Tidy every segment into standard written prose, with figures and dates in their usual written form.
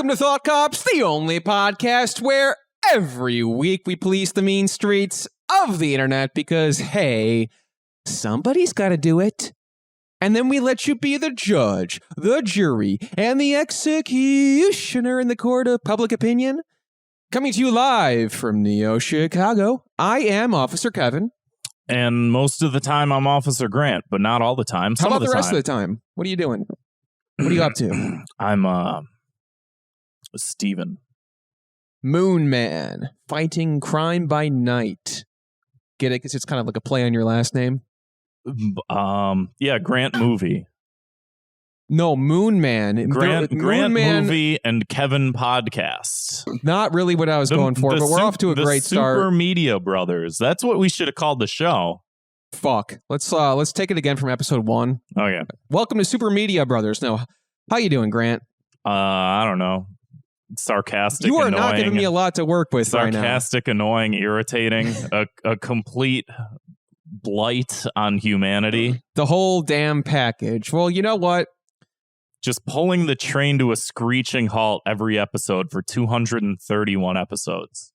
Welcome to Thought Cops, the only podcast where every week we police the mean streets of the internet because, hey, somebody's got to do it. And then we let you be the judge, the jury, and the executioner in the court of public opinion. Coming to you live from Neo Chicago, I am Officer Kevin. And most of the time I'm Officer Grant, but not all the time. How about the rest of the time? What are you doing? What are you up to? I'm Steven. Moon Man, fighting crime by night. Get it? Because it's kind of like a play on your last name. Yeah, Grant movie. No, Moon Man. Grant Moon Man, movie and Kevin podcast. Not really what I was going for, but we're off to a great start. Super Media Brothers. That's what we should have called the show. Fuck. Let's take it again from episode 1. Okay. Welcome to Super Media Brothers. Now, how you doing, Grant? I don't know. Sarcastic, You are annoying, not giving me a lot to work with right now. Sarcastic, annoying, irritating, a complete blight on humanity. The whole damn package. Well, you know what? Just pulling the train to a screeching halt every episode for 231 episodes.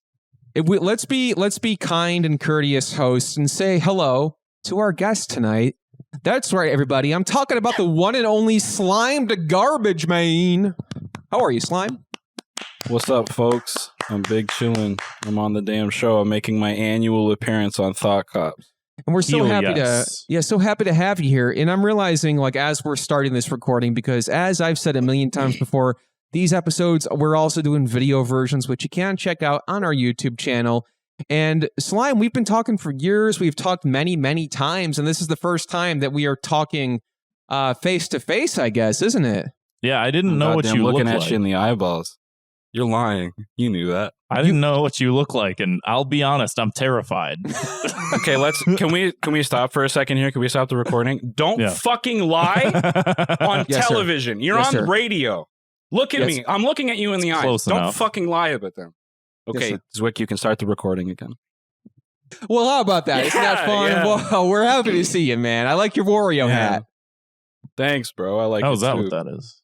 Let's be kind and courteous hosts and say hello to our guest tonight. That's right, everybody. I'm talking about the one and only Slime the Garbage Man. How are you, Slime? What's up, folks? I'm Big Chillin'. I'm on the damn show. I'm making my annual appearance on Thought Cops. And we're so happy so happy to have you here. And I'm realizing, like, as we're starting this recording, because as I've said a million times before, these episodes, we're also doing video versions, which you can check out on our YouTube channel. And Slime, we've been talking for years. We've talked many, many times. And this is the first time that we are talking face to face, I guess, isn't it? Yeah, I didn't know what you look like. Looking at you in the eyeballs. You're lying. You knew that. I didn't know what you look like, and I'll be honest, I'm terrified. Okay, can we stop for a second here? Can we stop the recording? Don't fucking lie on television. You're on radio. Look at me. I'm looking at you in the eyes. Don't fucking lie about them. Okay, Zwick, you can start the recording again. Well, how about that? Isn't that fun? Yeah. Well, we're happy to see you, man. I like your Wario hat. Thanks, bro. I like it. Oh, is that too. what that is?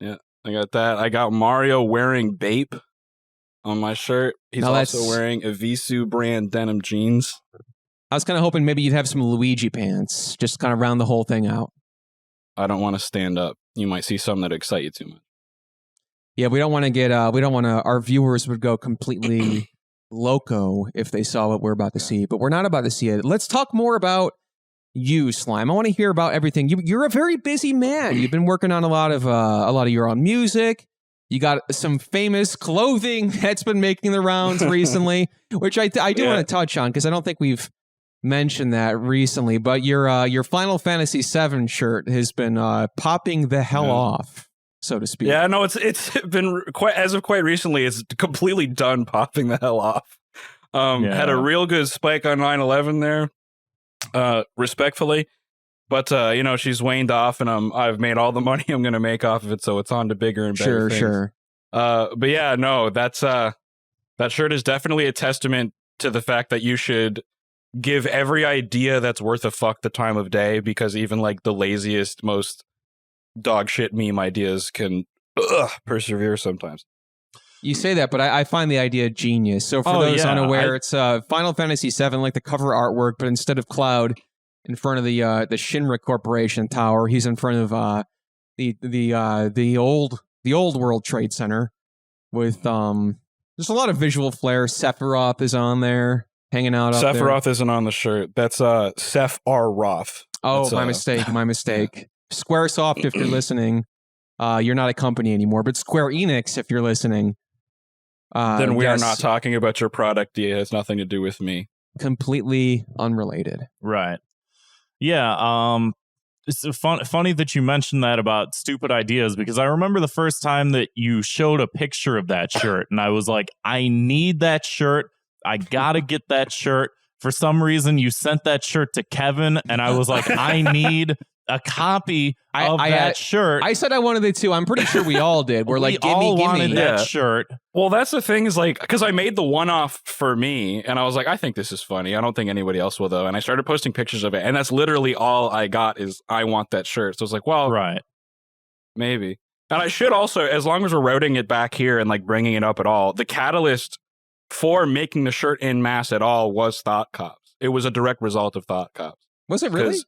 Yeah, I got that. I got Mario wearing Bape on my shirt. He's also wearing a Visu brand denim jeans. I was kind of hoping maybe you'd have some Luigi pants, just kind of round the whole thing out. I don't want to stand up. You might see something that excite you too much. Yeah, we don't want to our viewers would go completely loco if they saw what we're about to see, but we're not about to see it. Let's talk more about you, Slime. I want to hear about everything. You're a very busy man. You've been working on a lot of your own music. You got some famous clothing that's been making the rounds recently, which I do want to touch on because I don't think we've mentioned that recently. But your Final Fantasy VII shirt has been popping the hell off, so to speak. Yeah, no, it's been quite recently. It's completely done popping the hell off. Had a real good spike on 9/11 there, respectfully. But, she's waned off, and I've made all the money I'm going to make off of it, so it's on to bigger and better things. Sure. But yeah, no, that shirt is definitely a testament to the fact that you should give every idea that's worth a fuck the time of day, because even, like, the laziest, most dog shit meme ideas can persevere sometimes. You say that, but I find the idea genius. So for those unaware, it's Final Fantasy VII, like the cover artwork, but instead of Cloud in front of the Shinra Corporation tower, he's in front of the old World Trade Center with there's a lot of visual flair. Sephiroth is on there, hanging out. Sephiroth isn't on the shirt. That's Seph R. Roth. Oh, my mistake. Squaresoft, if you're listening, you're not a company anymore, but Square Enix, if you're listening. Then we are not talking about your product. It has nothing to do with me. Completely unrelated. Right. Yeah. It's funny that you mentioned that about stupid ideas, because I remember the first time that you showed a picture of that shirt and I was like, I need that shirt. I got to get that shirt. For some reason, you sent that shirt to Kevin and I was like, I need a copy of that shirt. I said I wanted it too. I'm pretty sure we all did. We're like, gimme that shirt. Well, that's the thing, is like, because I made the one-off for me, and I was like, I think this is funny. I don't think anybody else will, though. And I started posting pictures of it, and that's literally all I got is, I want that shirt. So I was like, well, right, maybe. And I should also, as long as we're routing it back here and like bringing it up at all, the catalyst for making the shirt in mass at all was Thought Cops. It was a direct result of Thought Cops. Was it really?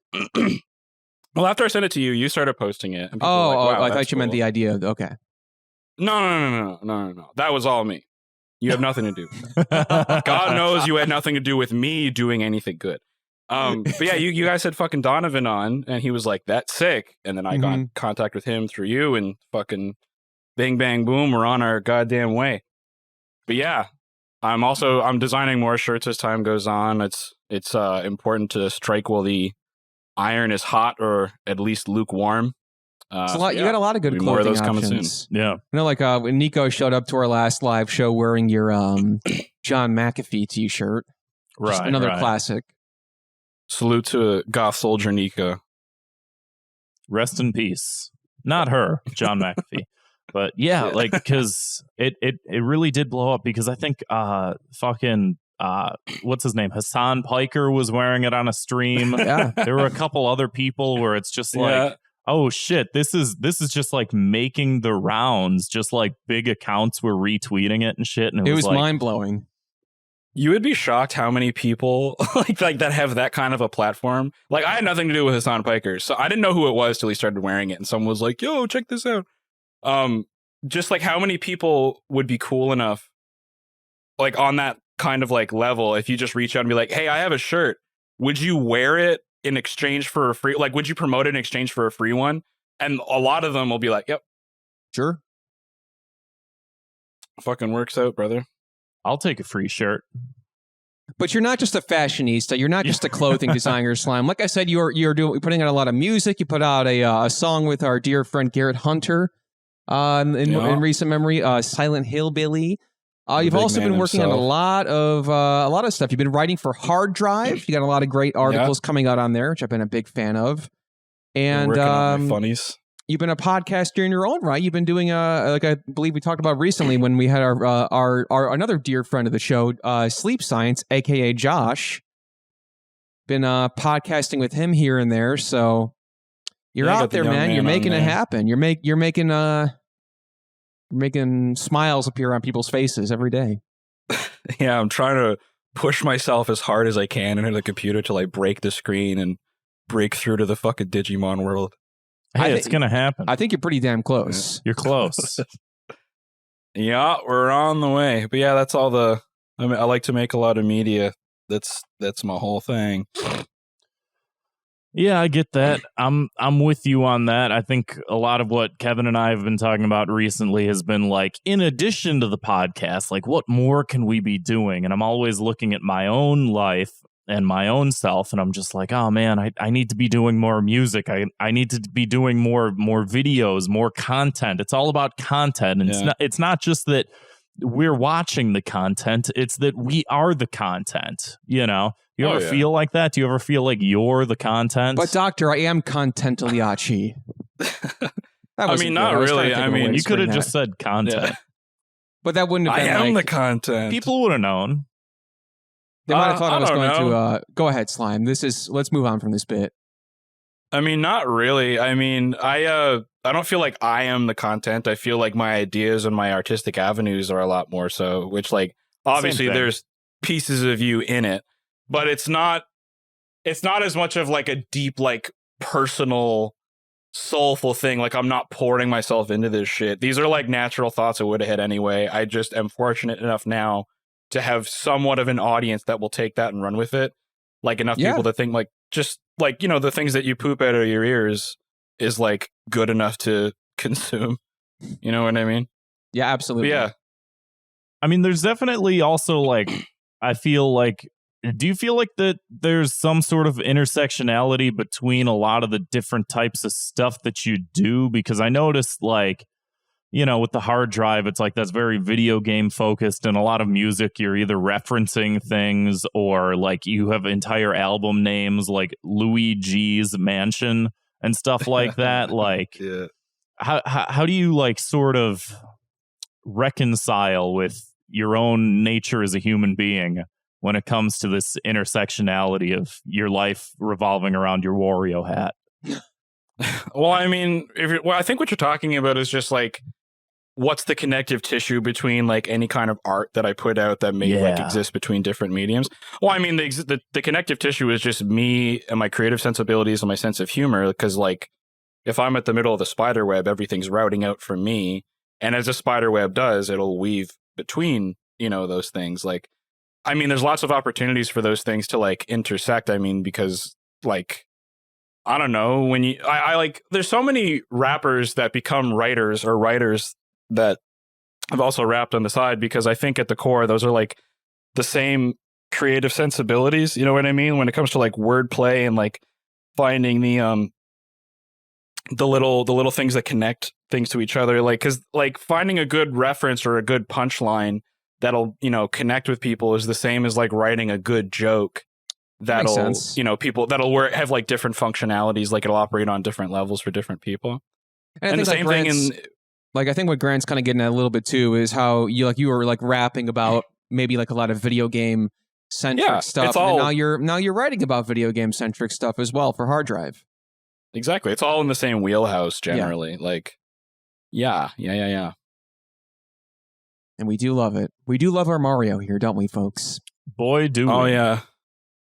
Well, after I sent it to you, you started posting it. And Oh, were like, wow, I thought you meant the idea. Okay. No. That was all me. You have nothing to do with that. God knows you had nothing to do with me doing anything good. But yeah, you guys had fucking Donovan on, and he was like, that's sick. And then I got in contact with him through you, and fucking bing, bang, boom, we're on our goddamn way. But yeah, I'm designing more shirts as time goes on. It's important to strike while the iron is hot, or at least lukewarm. You got a lot of good clothing more of those options. coming soon. Yeah. You know, like when Nico showed up to our last live show wearing your John McAfee T-shirt. Just another classic. Salute to Goth Soldier Nico. Rest in peace. Not her, John McAfee. But yeah, like, because it really did blow up, because I think what's his name? Hassan Piker was wearing it on a stream. Yeah. There were a couple other people where it's just like, oh shit, this is just like making the rounds. Just like big accounts were retweeting it and shit. And it was like, mind blowing. You would be shocked how many people like that have that kind of a platform. Like, I had nothing to do with Hassan Piker, so I didn't know who it was till he started wearing it, and someone was like, "Yo, check this out." Just like how many people would be cool enough, like on that kind of like level, if you just reach out and be like, "Hey, I have a shirt. Would you wear it in exchange for a free? Like, would you promote it in exchange for a free one?" And a lot of them will be like, "Yep, sure." Fucking works out, brother. I'll take a free shirt. But you're not just a fashionista. You're not just a clothing designer, Slime. Like I said, you're putting out a lot of music. You put out a song with our dear friend Garrett Hunter in recent memory. Silent Hillbilly. You've also been working on a lot of stuff. You've been writing for Hard Drive. You got a lot of great articles coming out on there, which I've been a big fan of. And working on my funnies. You've been a podcaster in your own right. You've been doing like I believe we talked about recently when we had our another dear friend of the show, Sleep Science, aka Josh. Been podcasting with him here and there, so you're out there, man. You're making it happen. You're making smiles appear on people's faces every day. Yeah, I'm trying to push myself as hard as I can into the computer till I break the screen and break through to the fucking Digimon world. Hey, it's going to happen. I think you're pretty damn close. Yeah. You're close. Yeah, we're on the way. But yeah, that's all I like to make a lot of media. That's my whole thing. Yeah, I get that. I'm with you on that. I think a lot of what Kevin and I have been talking about recently has been like, in addition to the podcast, like what more can we be doing? And I'm always looking at my own life and my own self, and I'm just like, oh man, I need to be doing more music. I need to be doing more videos, more content. It's all about content, and it's not just that we're watching the content, it's that we are the content. You know, you ever feel like that? Do you ever feel like you're the content? But Doctor, I am Contentaliachi. I mean, not really. I mean, you could have just said content. But that wouldn't have been I am the content. People would have known. They might have thought I was going to go ahead, Slime. Let's move on from this bit. I mean, not really. I mean, I don't feel like I am the content. I feel like my ideas and my artistic avenues are a lot more so, which like obviously there's pieces of you in it, but it's not as much of like a deep, like personal, soulful thing. Like I'm not pouring myself into this shit. These are like natural thoughts I would have had anyway. I just am fortunate enough now to have somewhat of an audience that will take that and run with it. Like enough people to think like, just like, you know, the things that you poop out of your ears is like good enough to consume. You know what I mean? Yeah, absolutely. But yeah. I mean, there's definitely also like, I feel like, do you feel like that there's some sort of intersectionality between a lot of the different types of stuff that you do? Because I noticed like, you know, with the hard drive, it's like that's very video game focused, and a lot of music, you're either referencing things or like you have entire album names like Luigi's Mansion and stuff like that. Like, how do you like sort of reconcile with your own nature as a human being when it comes to this intersectionality of your life revolving around your Wario hat? Well, I mean, I think what you're talking about is just like, what's the connective tissue between like any kind of art that I put out that may like exist between different mediums? Well, I mean, the connective tissue is just me and my creative sensibilities and my sense of humor. Because like, if I'm at the middle of the spider web, everything's routing out from me, and as a spider web does, it'll weave between those things. Like, I mean, there's lots of opportunities for those things to like intersect. I mean, because like, I don't know, when I like, there's so many rappers that become writers or writers that I've also rapped on the side, because I think at the core, those are like the same creative sensibilities. You know what I mean? When it comes to like wordplay and like finding the little things that connect things to each other. Like, cause like finding a good reference or a good punchline that'll, connect with people is the same as like writing a good joke. That'll, people that'll have like different functionalities, like it'll operate on different levels for different people. And the same thing in, like, I think what Grant's kind of getting at a little bit too is how you were like rapping about maybe like a lot of video game centric stuff. And now you're writing about video game centric stuff as well for Hard Drive. Exactly. It's all in the same wheelhouse generally. Like, yeah. And we do love it. We do love our Mario here, don't we, folks? Boy, do we. Oh, yeah.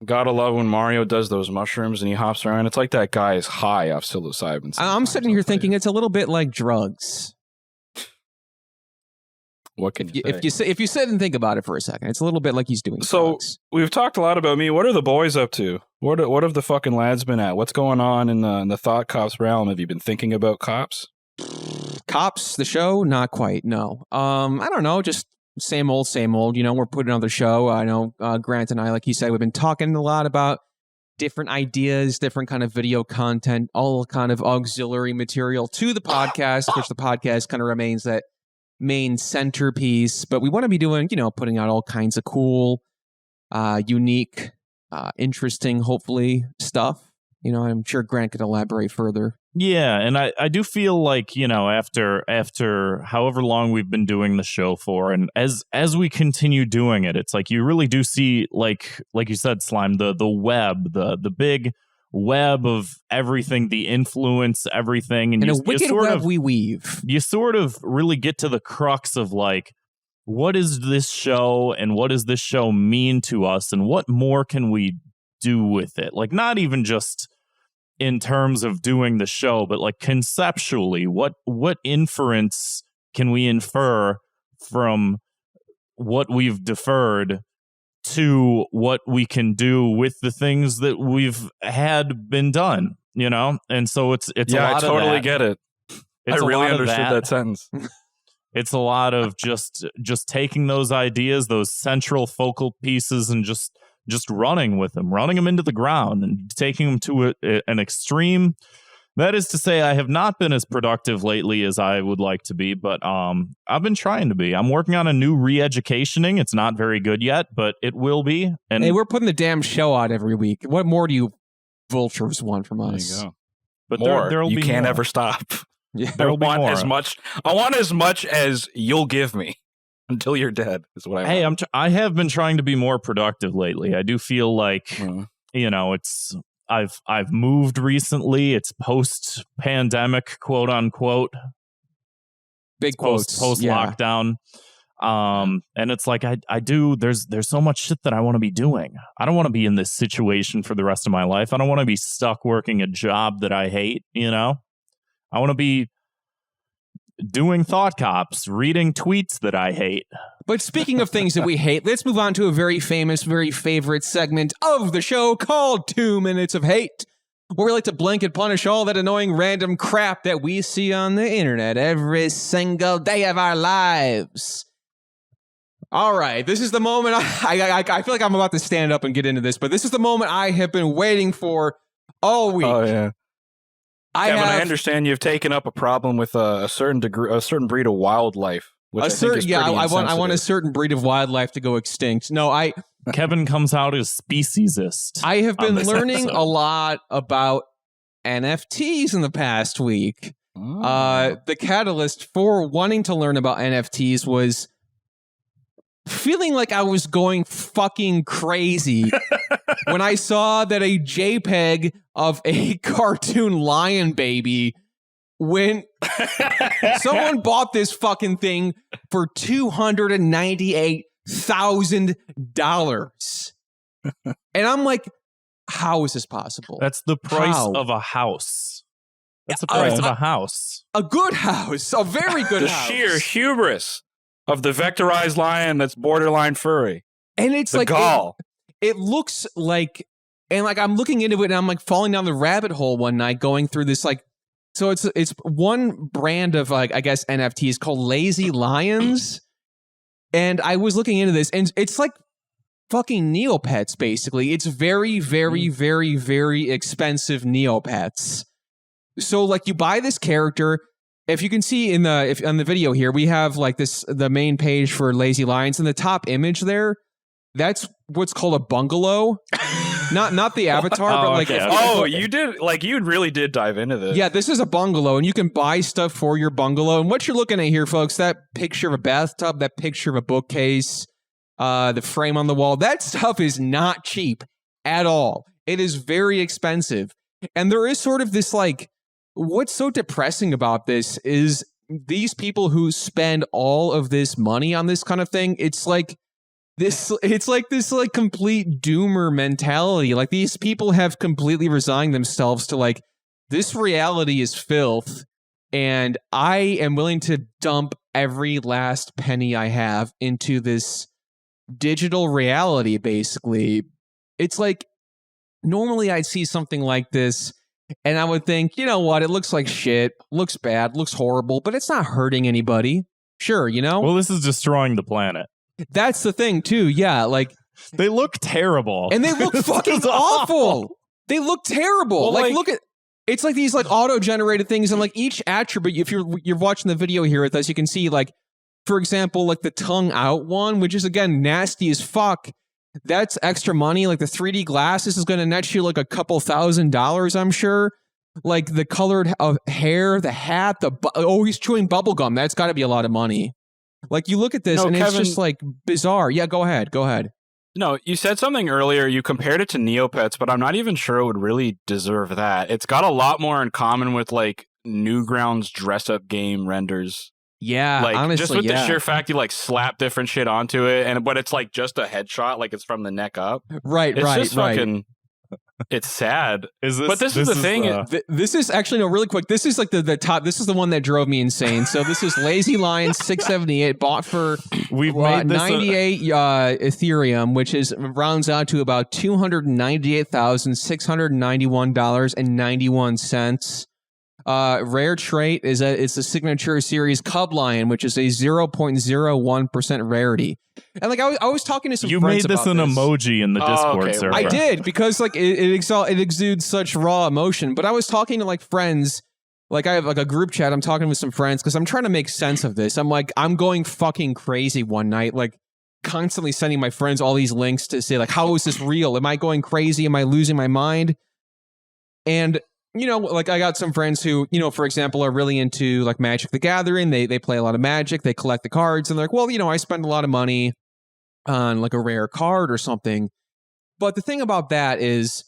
Gotta love when Mario does those mushrooms and he hops around. It's like that guy is high off psilocybin. I'm sitting here thinking it's a little bit like drugs. What can you if you sit and think about it for a second, it's a little bit like he's doing drugs. We've talked a lot about me. What are the boys up to? What have the fucking lads been at? What's going on in the Thought Cops realm? Have you been thinking about Cops? Cops, the show? Not quite, no. I don't know, just same old. We're putting on the show. I know Grant and I, like he said, we've been talking a lot about different ideas, different kind of video content, all kind of auxiliary material to the podcast, which the podcast kind of remains that main centerpiece. But we want to be doing, putting out all kinds of cool, unique, interesting, hopefully, stuff. I'm sure Grant could elaborate further. Yeah, and I do feel like, after however long we've been doing the show for, and as we continue doing it, it's like you really do see, like you said, Slime, the web, the big web of everything, the influence, everything. And in a wicked web we weave. You sort of really get to the crux of like, what is this show and what does this show mean to us and what more can we do with it? Like, not even just in terms of doing the show, but like conceptually, what inference can we infer from what we've deferred to what we can do with the things that we've had been done, And so it's a lot I totally of that. get it. I really understood that sentence. It's a lot of just taking those ideas, those central focal pieces, and just running with them, running them into the ground and taking them to an extreme. That is to say, I have not been as productive lately as I would like to be, but I've been trying to be. I'm working on a new re-educationing. It's not very good yet, but it will be. And hey, we're putting the damn show out every week. What more do you vultures want from us? There you go. But there'll be you can't more. ever stop. Yeah, I want as much as you'll give me until you're dead is what I want. Hey, I have been trying to be more productive lately. I do feel like, it's I've moved recently. It's post-pandemic, quote unquote. Big quotes. Post-lockdown. And it's like I do. There's so much shit that I want to be doing. I don't want to be in this situation for the rest of my life. I don't want to be stuck working a job that I hate. I want to be doing Thought Cops, reading tweets that I hate. But speaking of things that we hate, let's move on to a very famous, very favorite segment of the show called 2 Minutes of Hate, where we like to blanket punish all that annoying random crap that we see on the internet every single day of our lives. All right, this is the moment I feel like I'm about to stand up and get into this, but this is the moment I have been waiting for all week. Oh, yeah. Kevin, I understand you've taken up a problem with a certain breed of wildlife. Which I want a certain breed of wildlife to go extinct. No, Kevin comes out as speciesist. I have been learning a lot about NFTs in the past week. The catalyst for wanting to learn about NFTs was feeling like I was going fucking crazy when I saw that a JPEG of a cartoon lion baby when someone bought this fucking thing for $298,000. And I'm like, how is this possible? That's the price How? of a house. That's the price of a house. A good house. A very good The house. sheer hubris of the vectorized lion that's borderline furry. And it's The like gall. it looks like, and like I'm looking into it and I'm like falling down the rabbit hole one night going through this like, so it's one brand of like, I guess NFTs called Lazy Lions. And I was looking into this and it's like fucking Neopets basically. It's very, very, very, very expensive Neopets. So like you buy this character. If you can see on the video here, we have like the main page for Lazy Lions, and the top image there, that's what's called a bungalow. not the avatar, but like okay. You really did dive into this. yeah, this is a bungalow, and you can buy stuff for your bungalow. And what you're looking at here, folks, that picture of a bathtub, that picture of a bookcase, the frame on the wall, that stuff is not cheap at all. It is very expensive, and there is sort of this like. What's so depressing about this is these people who spend all of this money on this kind of thing, it's like this complete doomer mentality. Like these people have completely resigned themselves to like, this reality is filth and I am willing to dump every last penny I have into this digital reality, basically. It's like, normally I'd see something like this and I would think, you know what? It looks like shit, looks bad, looks horrible, but it's not hurting anybody. Sure, you know? Well, this is destroying the planet. That's the thing, too. Yeah, like... They look terrible. And they look fucking awful. They look terrible. Well, look at... It's like these like auto-generated things, and like each attribute, if you're watching the video here with us, you can see like, for example, like the tongue out one, which is, again, nasty as fuck. That's extra money. Like the 3D glasses is going to net you like a couple $1,000s, I'm sure. Like the colored hair, the hat, he's chewing bubble gum. That's got to be a lot of money. Like you look at this and Kevin, it's just like bizarre. Yeah, go ahead. No, you said something earlier. You compared it to Neopets, but I'm not even sure it would really deserve that. It's got a lot more in common with like Newgrounds dress-up game renders. Yeah, like honestly, just with the sheer fact you like slap different shit onto it, but it's like just a headshot, like it's from the neck up. Right, it's right, just fucking. It's sad. But this is the thing. This is actually really quick. This is like the top. This is the one that drove me insane. So this is Lazy Lion 678 bought for we've made this 98 Ethereum, which is rounds out to about $298,691.91. Rare trait is it's a signature series Cub Lion, which is a 0.01% rarity. And like I was talking to some friends about this. You made this an emoji in the Discord server. I did because like it exudes such raw emotion. But I was talking to like friends, like I have like a group chat. I'm talking with some friends because I'm trying to make sense of this. I'm like I'm going fucking crazy one night, like constantly sending my friends all these links to say like how is this real? Am I going crazy? Am I losing my mind? And you know, like I got some friends who, you know, for example, are really into like Magic the Gathering. They play a lot of Magic. They collect the cards, and they're like, well, you know, I spend a lot of money on like a rare card or something. But the thing about that is,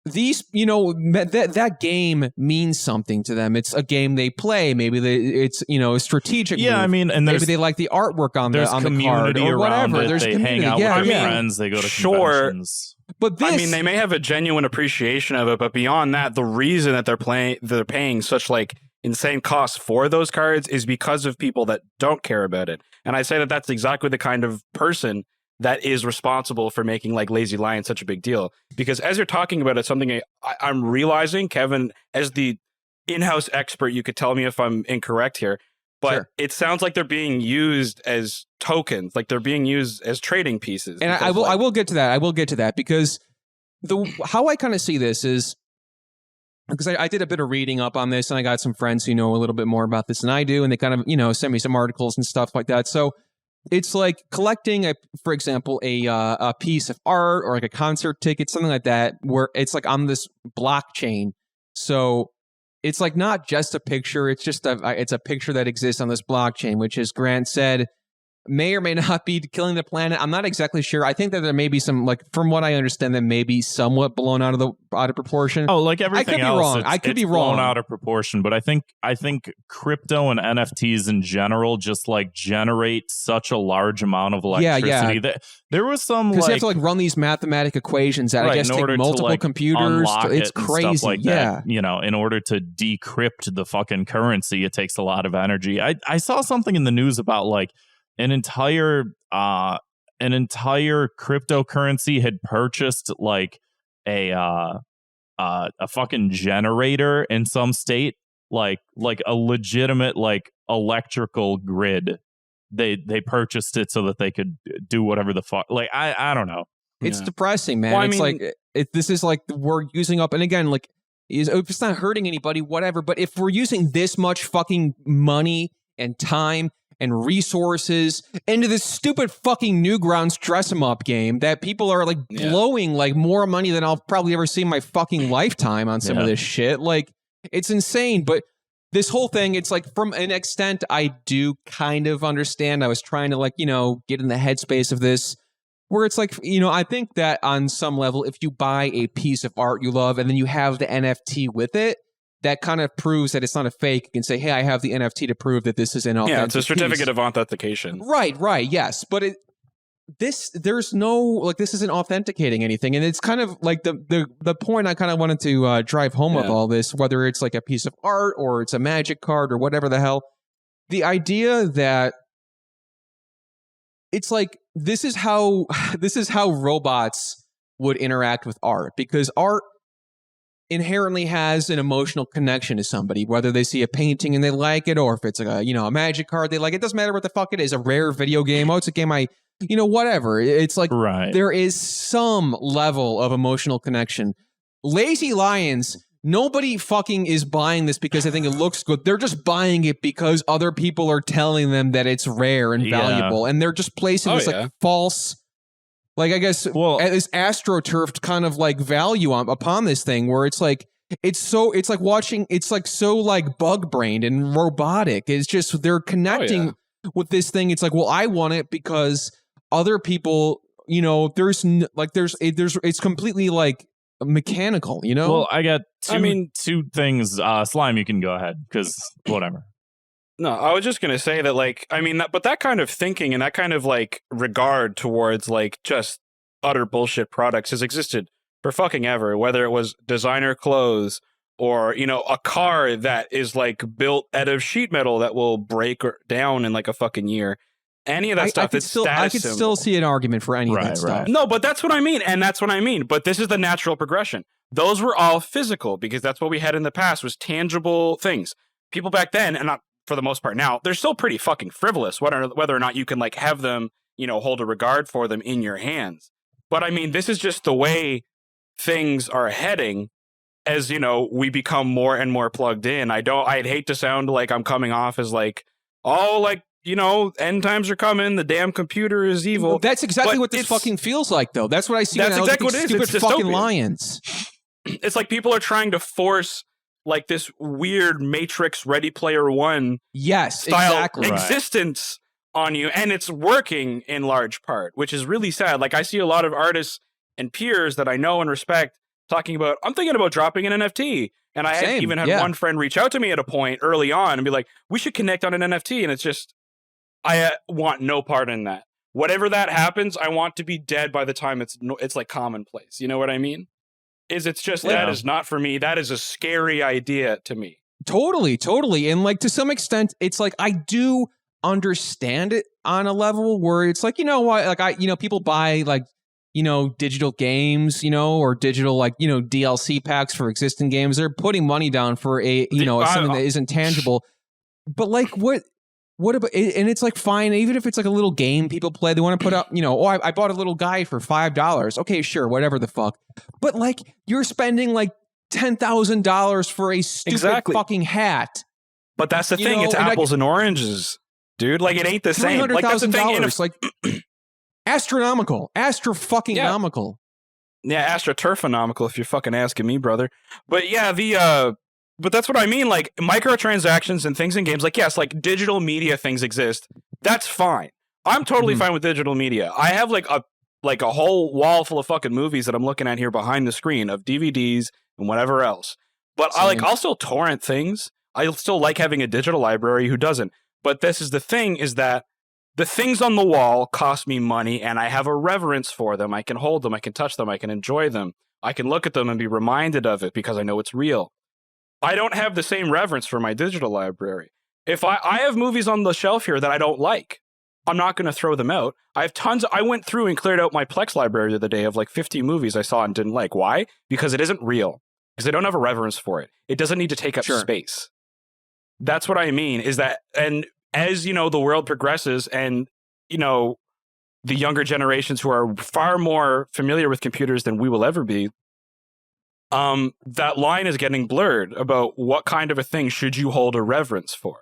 these, you know, that game means something to them. It's a game they play. Maybe it's, you know, a strategic. Yeah, move. I mean, and maybe they like the artwork on the card or whatever. There's they hang out with their friends. They go to conventions. But this, I mean, they may have a genuine appreciation of it, but beyond that, the reason that they're paying such like insane costs for those cards is because of people that don't care about it. And I say that that's exactly the kind of person that is responsible for making like Lazy Lion such a big deal. Because as you're talking about it, something I'm realizing, Kevin, as the in-house expert, you could tell me if I'm incorrect here, but sure. It sounds like they're being used as tokens, like they're being used as trading pieces. And I will get to that. I will get to that because how I kind of see this is because I did a bit of reading up on this and I got some friends who know a little bit more about this than I do, and they kind of, you know, send me some articles and stuff like that. So it's like collecting, for example, a piece of art or like a concert ticket, something like that, where it's like on this blockchain. So it's like not just a picture; it's just it's a picture that exists on this blockchain, which, as Grant said, may or may not be killing the planet. I'm not exactly sure. I think that there may be some, like, from what I understand, that may be somewhat blown out of proportion. Oh, like everything I could else, be wrong. I could be wrong. Blown out of proportion, but I think crypto and NFTs in general just like generate such a large amount of electricity that there was some, because like, you have to like run these mathematic equations that I guess take multiple computers. It's crazy. Stuff like that, you know, in order to decrypt the fucking currency, it takes a lot of energy. I saw something in the news about like an entire cryptocurrency had purchased like a fucking generator in some state, like a legitimate like electrical grid. They purchased it so that they could do whatever the fuck. Like I don't know. It's depressing, man. Well, it's like this is like we're using up, and again, like if it's not hurting anybody, whatever. But if we're using this much fucking money and time and resources into this stupid fucking Newgrounds dress 'em up game that people are like blowing like more money than I'll probably ever see in my fucking lifetime on some of this shit. Like, it's insane. But this whole thing, it's like, from an extent, I do kind of understand. I was trying to, like, you know, get in the headspace of this, where it's like, you know, I think that on some level, if you buy a piece of art you love and then you have the NFT with it, that kind of proves that it's not a fake. You can say, hey, I have the NFT to prove that this is an authentic it's a certificate of authentication. Right, yes. But there's no, like, this isn't authenticating anything. And it's kind of like the point I kind of wanted to drive home with all this, whether it's like a piece of art or it's a magic card or whatever the hell. The idea that it's like, this is how robots would interact with art, because art inherently has an emotional connection to somebody, whether they see a painting and they like it, or if it's like a magic card they like. It doesn't matter what the fuck it is. A rare video game. Oh, it's a game whatever. It's like there is some level of emotional connection. Lazy Lions, nobody fucking is buying this because they think it looks good. They're just buying it because other people are telling them that it's rare and valuable, and they're just placing this like false, like, I guess, this astroturfed kind of like value upon this thing, where it's like, it's like watching, it's like so like bug brained and robotic. It's just, they're connecting with this thing. It's like, well, I want it because other people, you know, it's completely like mechanical, you know? Well, I got two things. Slime, you can go ahead, because whatever. No, I was just going to say that, like, but that kind of thinking and that kind of, like, regard towards, like, just utter bullshit products has existed for fucking ever, whether it was designer clothes or, you know, a car that is, like, built out of sheet metal that will break down in, like, a fucking year. Any of that stuff, I could still see an argument for any of that stuff. No, but that's what I mean, and that's what I mean. But this is the natural progression. Those were all physical, because that's what we had in the past, was tangible things. People back then, and not for the most part now, they're still pretty fucking frivolous, whether or not you can, like, have them, you know, hold a regard for them in your hands. But I mean, this is just the way things are heading as, you know, we become more and more plugged in. I'd hate to sound like I'm coming off as like, oh, like, you know, end times are coming, the damn computer is evil. That's exactly what this fucking feels like, though. That's what I see. That's exactly what it is. Stupid It's fucking dystopian. lions. It's like people are trying to force, like, this weird Matrix Ready Player One style existence on you, and it's working in large part, which is really sad. Like, I see a lot of artists and peers that I know and respect talking about, I'm thinking about dropping an NFT. And I even had one friend reach out to me at a point early on and be like, we should connect on an NFT. And it's just, I want no part in that. Whatever that happens, I want to be dead by the time it's like commonplace. You know what I mean? It's just, that is not for me. That is a scary idea to me. Totally. And, like, to some extent, it's like, I do understand it on a level where it's like, you know what, like, people buy, like, you know, digital games, you know, or digital, like, you know, DLC packs for existing games. They're putting money down for something that isn't tangible. But, like, what about, and it's like, fine, even if it's like a little game people play, they want to put up, you know, I bought a little guide for $5. Okay, sure, whatever the fuck. But, like, you're spending like $10,000 for a stupid fucking hat. But that's the thing, it's apples and oranges, dude. Like, it ain't the same. Like, that's the thing. Like, astronomical. Astro-fucking-nomical. Yeah, astroturfonomical, if you're fucking asking me, brother. But yeah, but that's what I mean, like, microtransactions and things in games, like, yes, like, digital media things exist. That's fine. I'm totally fine with digital media. I have like a whole wall full of fucking movies that I'm looking at here behind the screen of DVDs and whatever else. But I'll still torrent things. I still like having a digital library. Who doesn't? But this is the thing, is that the things on the wall cost me money, and I have a reverence for them. I can hold them, I can touch them, I can enjoy them. I can look at them and be reminded of it because I know it's real. I don't have the same reverence for my digital library. If I have movies on the shelf here that I don't like, I'm not going to throw them out. I have tons. I went through and cleared out my Plex library the other day of like 50 movies I saw and didn't like. Why? Because it isn't real. Because I don't have a reverence for it. It doesn't need to take up space. That's what I mean, is that, and as, you know, the world progresses and, you know, the younger generations who are far more familiar with computers than we will ever be, that line is getting blurred about what kind of a thing should you hold a reverence for.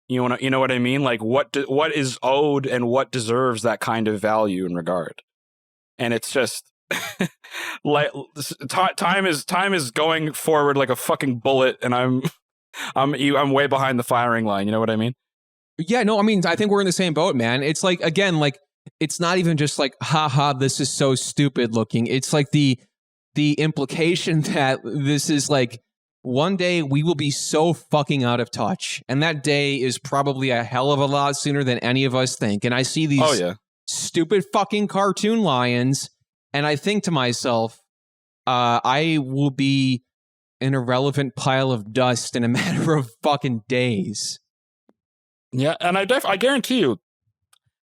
You know what I mean? Like what is owed and what deserves that kind of value and regard. And it's just like time is going forward like a fucking bullet, and I'm way behind the firing line. You know what I mean? Yeah, no, I mean, I think we're in the same boat, man. It's like, again, like, it's not even just like, haha, this is so stupid looking. It's like the implication that this is like, one day we will be so fucking out of touch. And that day is probably a hell of a lot sooner than any of us think. And I see these stupid fucking cartoon lions, and I think to myself, I will be an irrelevant pile of dust in a matter of fucking days. Yeah, and I guarantee you,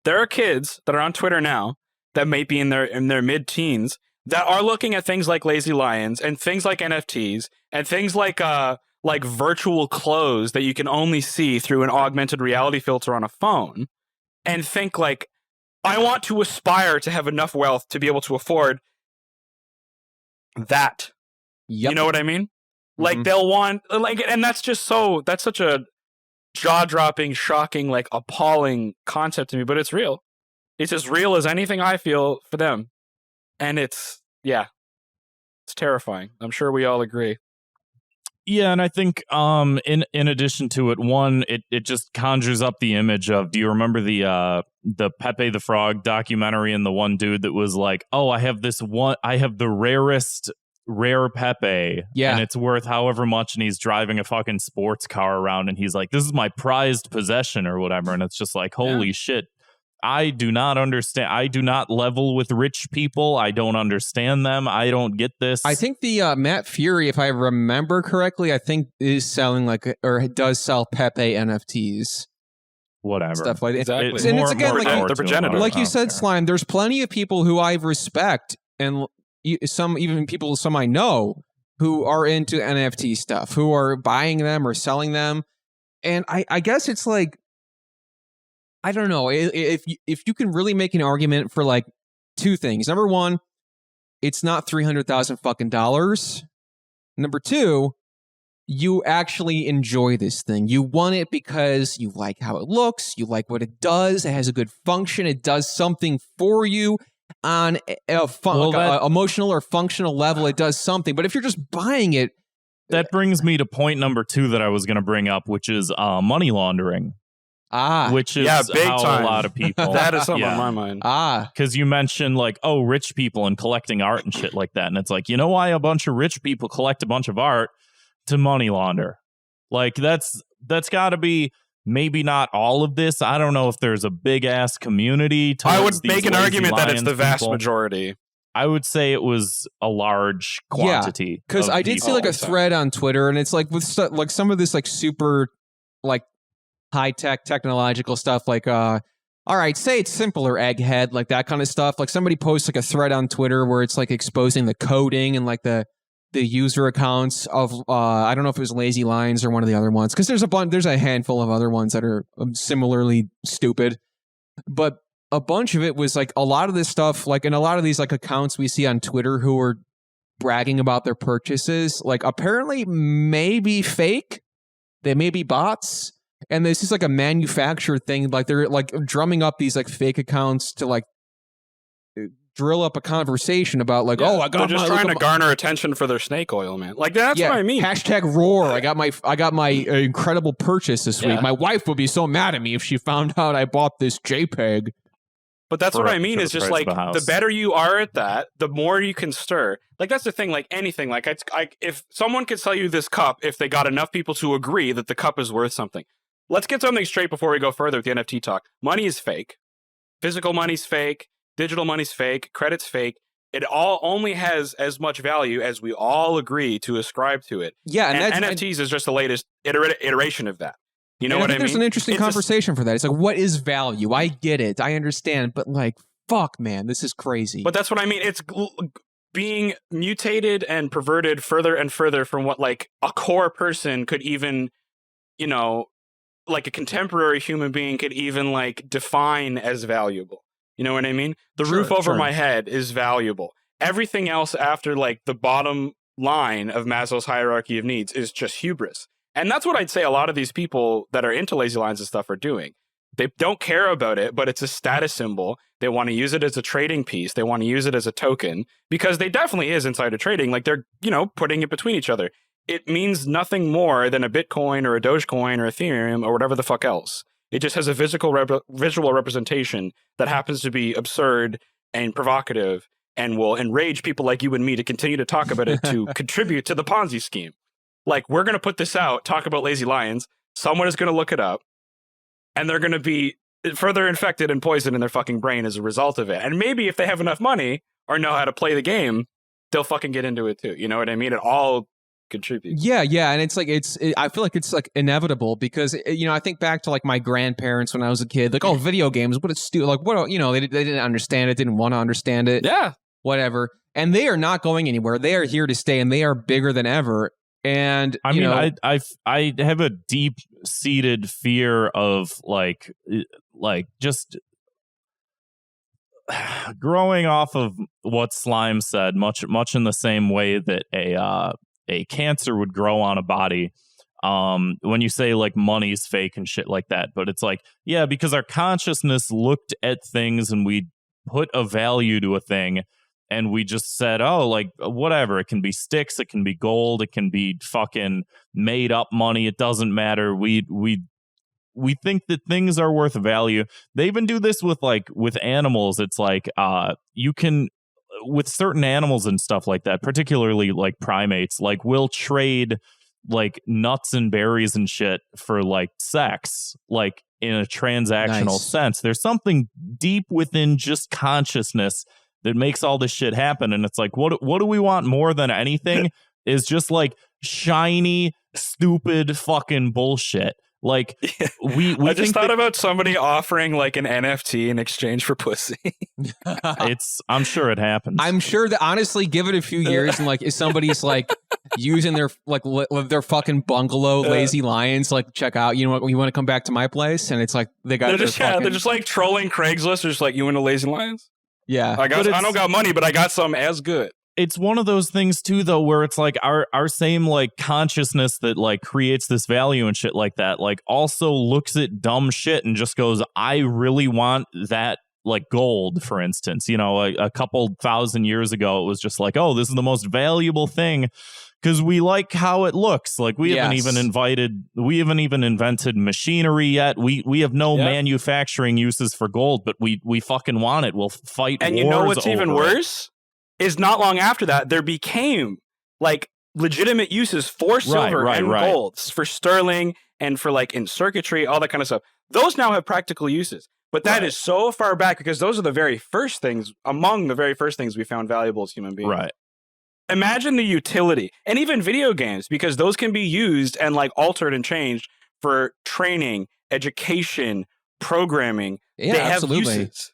there are kids that are on Twitter now that may be in their mid-teens that are looking at things like Lazy Lions and things like NFTs and things like virtual clothes that you can only see through an augmented reality filter on a phone, and think like, I want to aspire to have enough wealth to be able to afford that. Yep. You know what I mean? Like they'll want like, and that's such a jaw-dropping, shocking, like appalling concept to me, but it's real. It's as real as anything I feel for them. And it's terrifying. I'm sure we all agree. Yeah, and I think in addition to it, one, it just conjures up the image of, do you remember the Pepe the Frog documentary, and the one dude that was like, oh, I have the rare Pepe, and it's worth however much, and he's driving a fucking sports car around, and he's like, this is my prized possession or whatever, and it's just like, holy shit, I do not understand. I do not level with rich people. I don't understand them. I don't get this. I think the Matt Fury, if I remember correctly, I think is selling or does sell Pepe NFTs. Whatever. Stuff like that. Exactly. And it's again like the progenitor. Like you said, Slime, there's plenty of people who I respect, and some I know who are into NFT stuff, who are buying them or selling them. And I guess it's like, I don't know, if you can really make an argument for like two things. Number one, it's not $300,000 fucking dollars. Number two, you actually enjoy this thing. You want it because you like how it looks, you like what it does, it has a good function, it does something for you on a emotional or functional level, it does something. But if you're just buying it... That brings me to point number two that I was going to bring up, which is money laundering. Which is big how time. A lot of people... That is something on my mind. Because you mentioned like, oh, rich people and collecting art and shit like that. And it's like, you know why a bunch of rich people collect a bunch of art? To money launder. Like that's got to be maybe not all of this. I don't know if there's a big ass community. I would make an argument that it's the vast majority. I would say it was a large quantity. Because I did see like a thread on Twitter, and it's like with like some of this like super like high tech technological stuff, like all right, say it's simpler, egghead, like that kind of stuff. Like somebody posts like a thread on Twitter where it's like exposing the coding and like the user accounts of I don't know if it was Lazy Lions or one of the other ones, because there's a handful of other ones that are similarly stupid, but a bunch of it was like a lot of this stuff, like in a lot of these like accounts we see on Twitter who are bragging about their purchases, like apparently may be fake, they may be bots, and this is like a manufactured thing. Like they're like drumming up these like fake accounts to like drill up a conversation about like, oh, they're just trying to garner attention for their snake oil, man. Like that's what I mean. Hashtag roar. I got my incredible purchase this week. My wife would be so mad at me if she found out I bought this JPEG. But that's what I mean is just like the better you are at that, the more you can stir. Like that's the thing, like anything. Like if someone could sell you this cup, if they got enough people to agree that the cup is worth something. Let's get something straight before we go further with the NFT talk. Money is fake. Physical money's fake. Digital money's fake. Credit's fake. It all only has as much value as we all agree to ascribe to it. Yeah, and NFTs is just the latest iteration of that. You know what I mean? There's an interesting conversation for that. It's like, what is value? I get it. I understand. But like, fuck, man, this is crazy. But that's what I mean. It's being mutated and perverted further and further from what like a core person could even, you know, like a contemporary human being could even like define as valuable. You know what I mean? The roof over my head is valuable. Everything else after like the bottom line of Maslow's hierarchy of needs is just hubris. And that's what I'd say a lot of these people that are into lazy lines and stuff are doing. They don't care about it, but it's a status symbol. They want to use it as a trading piece. They want to use it as a token because they definitely is insider trading. Like they're, you know, putting it between each other. It means nothing more than a Bitcoin or a Dogecoin or Ethereum or whatever the fuck else. It just has a visual representation that happens to be absurd and provocative and will enrage people like you and me to continue to talk about it to contribute to the Ponzi scheme. Like, we're going to put this out, talk about lazy lions. Someone is going to look it up, and they're going to be further infected and poisoned in their fucking brain as a result of it. And maybe if they have enough money or know how to play the game, they'll fucking get into it too. You know what I mean? It all contributes. Yeah, and it's like I feel like it's like inevitable because you know I think back to like my grandparents when I was a kid. Like, oh, video games, what it's like what you know they didn't understand it, didn't want to understand it. Yeah, whatever. And they are not going anywhere. They are here to stay, and they are bigger than ever. And I mean, I have a deep-seated fear of like just growing off of what Slime said, much in the same way that a cancer would grow on a body. When you say like money's fake and shit like that, but it's like, yeah, because our consciousness looked at things and we put a value to a thing. And we just said, oh, like, whatever. It can be sticks. It can be gold. It can be fucking made up money. It doesn't matter. We think that things are worth value. They even do this with animals. It's like you can, with certain animals and stuff like that, particularly like primates, like we'll trade like nuts and berries and shit for like sex, like in a transactional sense. There's something deep within just consciousness that makes all this shit happen. And it's like, what do we want more than anything is just like shiny, stupid fucking bullshit. Like we I just thought about somebody offering like an NFT in exchange for pussy. I'm sure it happens. I'm sure that honestly, give it a few years and like if somebody's like using their like their fucking bungalow, lazy lions, like check out, you know what, you want to come back to my place? And it's like they're just like trolling Craigslist. They're just like, you into lazy lions? Yeah, I don't got money, but I got some as good. It's one of those things too, though, where it's like our same like consciousness that like creates this value and shit like that, like also looks at dumb shit and just goes, I really want that, like gold, for instance. You know, a couple thousand years ago, it was just like, oh, this is the most valuable thing because we like how it looks. Like we haven't even invented machinery yet. We have no manufacturing uses for gold, but we fucking want it. We'll fight wars. And you know what's even worse? Is not long after that, there became like legitimate uses for silver and gold, for sterling and for like in circuitry, all that kind of stuff. Those now have practical uses. But that is so far back because those are the very first things, among the very first things we found valuable as human beings. Right. Imagine the utility, and even video games, because those can be used and like altered and changed for training, education, programming. Yeah, they have absolutely. uses.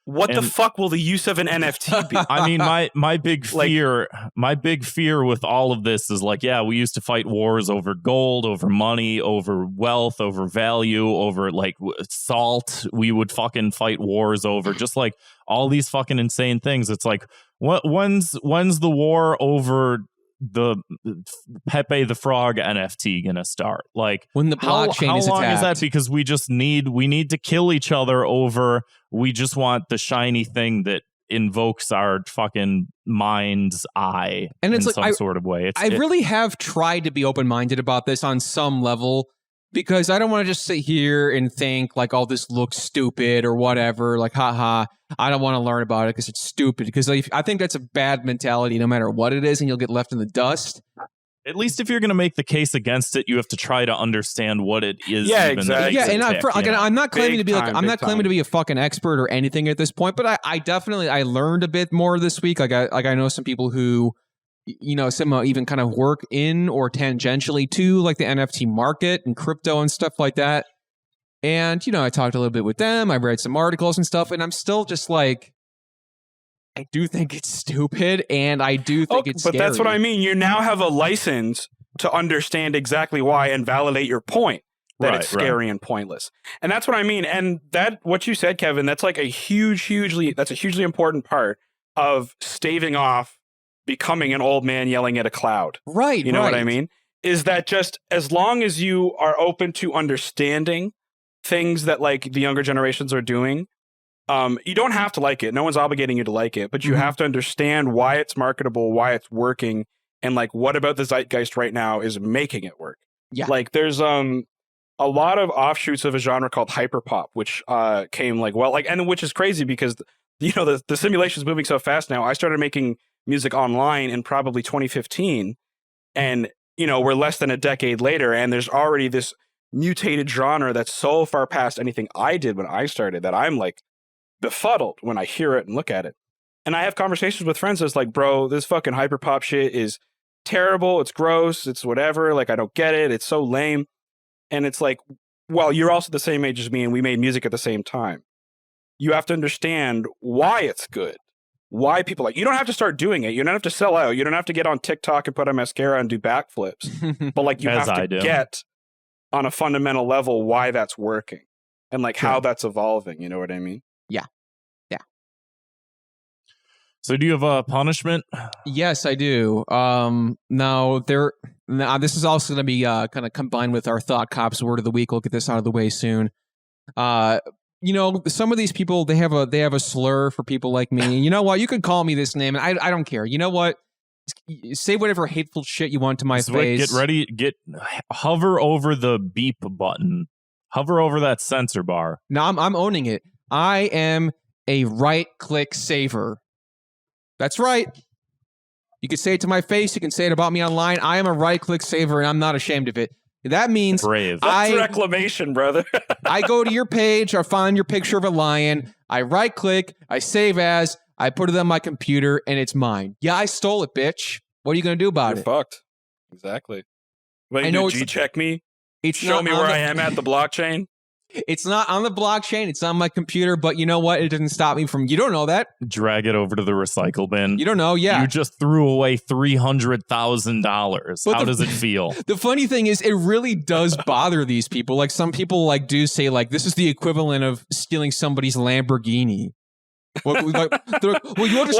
What the fuck will the use of an NFT be? I mean, my big fear with all of this is like, yeah, we used to fight wars over gold, over money, over wealth, over value, over like salt. We would fucking fight wars over just like all these fucking insane things. It's like, when's the war over the Pepe the Frog NFT gonna start? Like when the blockchain is attacked. How long is that? Because we need to kill each other over. We just want the shiny thing that invokes our fucking mind's eye, and it's in like some sort of way. I really have tried to be open-minded about this on some level, because I don't want to just sit here and think like, oh, this looks stupid or whatever. Like, haha, I don't want to learn about it because it's stupid. Because like, I think that's a bad mentality no matter what it is, and you'll get left in the dust. At least if you're going to make the case against it, you have to try to understand what it is. Yeah, exactly. Yeah, and I'm not claiming to be I'm not claiming time. to be a fucking expert or anything at this point, but I definitely learned a bit more this week. Like I know some people who, you know, some even kind of work in or tangentially to like the NFT market and crypto and stuff like that. And, you know, I talked a little bit with them. I read some articles and stuff, and I'm still just like, I do think it's stupid, and I do think it's scary. But that's what I mean. You now have a license to understand exactly why and validate your point that it's scary and pointless. And that's what I mean. And that, what you said, Kevin, that's like a hugely important part of staving off becoming an old man yelling at a cloud. Right. You know what I mean? Is that just as long as you are open to understanding things that like the younger generations are doing, you don't have to like it. No one's obligating you to like it, but you have to understand why it's marketable, why it's working, and like what about the zeitgeist right now is making it work. Yeah. Like there's a lot of offshoots of a genre called hyperpop, which came like and which is crazy because you know the simulation is moving so fast now. I started making music online in probably 2015, and you know we're less than a decade later, and there's already this mutated genre that's so far past anything I did when I started that I'm like befuddled when I hear it and look at it. And I have conversations with friends that's like, bro, this fucking hyperpop shit is terrible, it's gross, it's whatever, like I don't get it, it's so lame. And it's like, well, you're also the same age as me and we made music at the same time. You have to understand why it's good, why people like, you don't have to start doing it, you don't have to sell out, you don't have to get on TikTok and put on mascara and do backflips, but like you have to get on a fundamental level why that's working and like how that's evolving, you know what I mean? Yeah. So do you have a punishment? Yes, I do. Now this is also going to be kind of combined with our Thought Cops word of the week. We'll get this out of the way soon. You know, some of these people they have a slur for people like me. You know what? You could call me this name, and I don't care. You know what? Say whatever hateful shit you want to my face. Get ready. Hover over the beep button. Hover over that censor bar. No, I'm owning it. I am a right-click saver. That's right. You can say it to my face. You can say it about me online. I am a right-click saver, and I'm not ashamed of it. That means brave. That's reclamation, brother. I go to your page, I find your picture of a lion, I right-click, I save as, I put it on my computer, and it's mine. Yeah, I stole it, bitch. What are you going to do about You're it? fucked. Exactly. Wait, I know G-check me? Show me where I am at the blockchain? It's not on the blockchain. It's on my computer. But you know what? It doesn't stop me from... You don't know that. Drag it over to the recycle bin. You don't know, yeah. You just threw away $300,000. How does it feel? The funny thing is, it really does bother these people. Like, some people like do say, like, this is the equivalent of stealing somebody's Lamborghini. Well, you'll just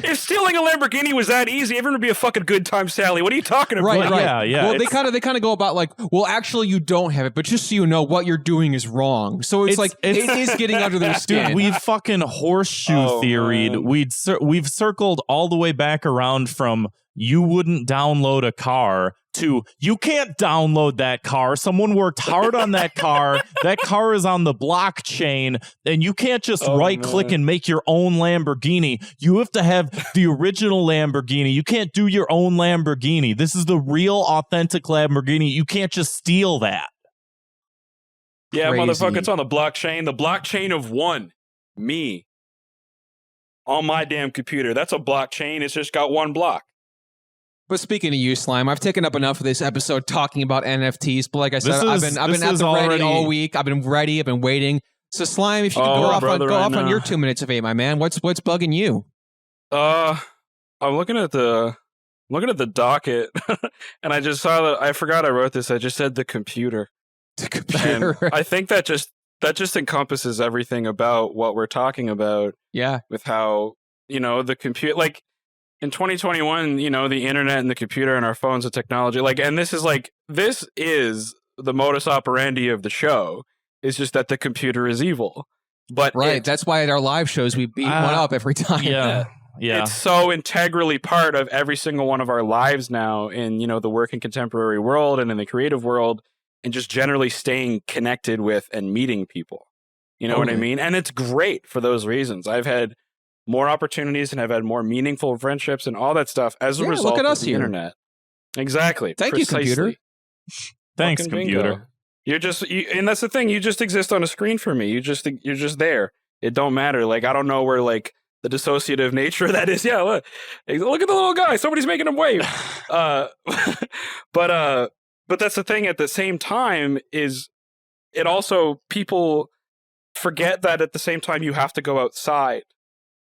if stealing a Lamborghini was that easy, everyone would be a fucking good time, Sally. What are you talking about? Right. Yeah. Well, they kind of go about like, well, actually, you don't have it, but just so you know, what you're doing is wrong. So it's like it is getting under their skin. Dude, we've fucking horseshoe theoried. We've circled all the way back around from you wouldn't download a car to you can't download that car. Someone worked hard on that car. That car is on the blockchain, and you can't just right-click and make your own Lamborghini. You have to have the original Lamborghini. You can't do your own Lamborghini. This is the real, authentic Lamborghini. You can't just steal that. Yeah, motherfucker, it's on the blockchain. The blockchain of one. Me. On my damn computer. That's a blockchain. It's just got one block. But speaking of you, Slime, I've taken up enough of this episode talking about NFTs. But like I said, I've been at the ready all week. I've been ready. I've been waiting. So Slime, if you could go off on your 2 minutes of fame, my man, what's bugging you? I'm looking at the docket, and I just saw that. I forgot I wrote this. I just said the computer. The computer. And I think that just encompasses everything about what we're talking about. Yeah. With how the computer, like. In 2021, the internet and the computer and our phones and technology, and this is the modus operandi of the show. It's just that the computer is evil. But that's why at our live shows we beat one up every time. Yeah. It's so integrally part of every single one of our lives now in, the working contemporary world and in the creative world. and just generally staying connected with and meeting people. You know what I mean? And it's great for those reasons. I've had more opportunities and I've had more meaningful friendships and all that stuff as a result of the internet. Exactly. Thank you, computer. Thanks, Fucking computer. bingo. You're just, and that's the thing. You just exist on a screen for me. You're just there. It don't matter. Like, I don't know where like the dissociative nature of that is. Yeah, look at the little guy. Somebody's making him wave. But that's the thing. At the same time, is it also people forget that at the same time you have to go outside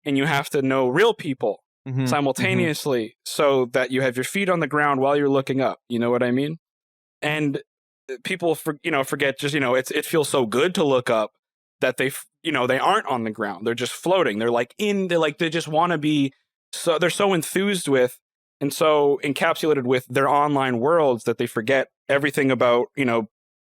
and you have to know real people simultaneously so that you have your feet on the ground while you're looking up. You know what I mean? And people forget just, it feels so good to look up that they aren't on the ground. They're just floating. They're like they just want to be, so they're so enthused with and so encapsulated with their online worlds that they forget everything about,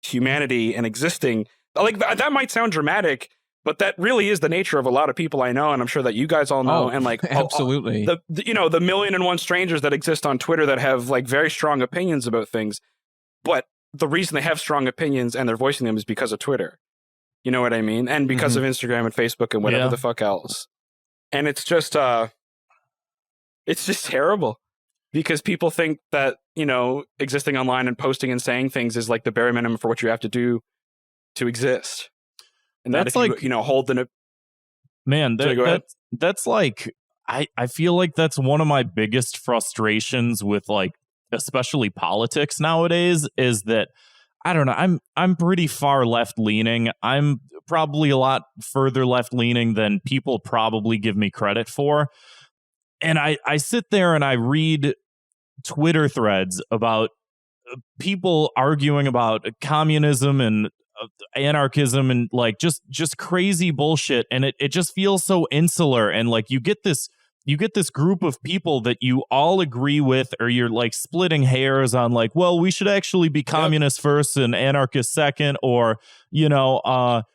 humanity and existing. Like that might sound dramatic, but that really is the nature of a lot of people I know, and I'm sure that you guys all know. And like, absolutely, the 1,000,001 strangers that exist on Twitter that have like very strong opinions about things, but the reason they have strong opinions and they're voicing them is because of Twitter. You know what I mean? And because of Instagram and Facebook and whatever the fuck else. And it's just terrible because people think that existing online and posting and saying things is like the bare minimum for what you have to do to exist. And that's like, hold the man, that's like, I feel like that's one of my biggest frustrations with like, especially politics nowadays, is that, I don't know, I'm pretty far left leaning. I'm probably a lot further left leaning than people probably give me credit for. And I sit there and I read Twitter threads about people arguing about communism and anarchism and like just crazy bullshit, and it just feels so insular, and like you get this group of people that you all agree with, or you're like splitting hairs on like, well, we should actually be communist first and anarchist second, or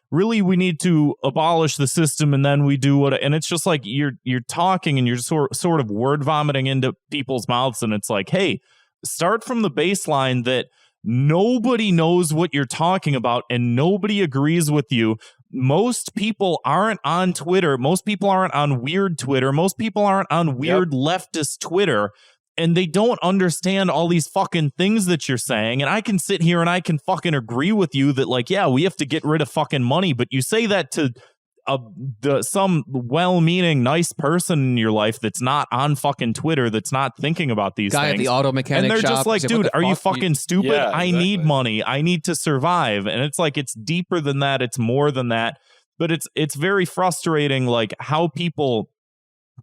really we need to abolish the system and then we do what, and it's just like you're talking and you're sort of word vomiting into people's mouths, and it's like, hey, start from the baseline that nobody knows what you're talking about and nobody agrees with you. Most people aren't on Twitter. Most people aren't on weird Twitter. Most people aren't on weird leftist Twitter. And they don't understand all these fucking things that you're saying. And I can sit here and I can fucking agree with you that like, yeah, we have to get rid of fucking money. But you say that to some well-meaning, nice person in your life that's not on fucking Twitter, that's not thinking about these guy things. At the auto mechanic and they're shop, just like, dude, are you fucking stupid? Yeah, I need money. I need to survive. And it's like, it's deeper than that. It's more than that. But it's very frustrating, like how people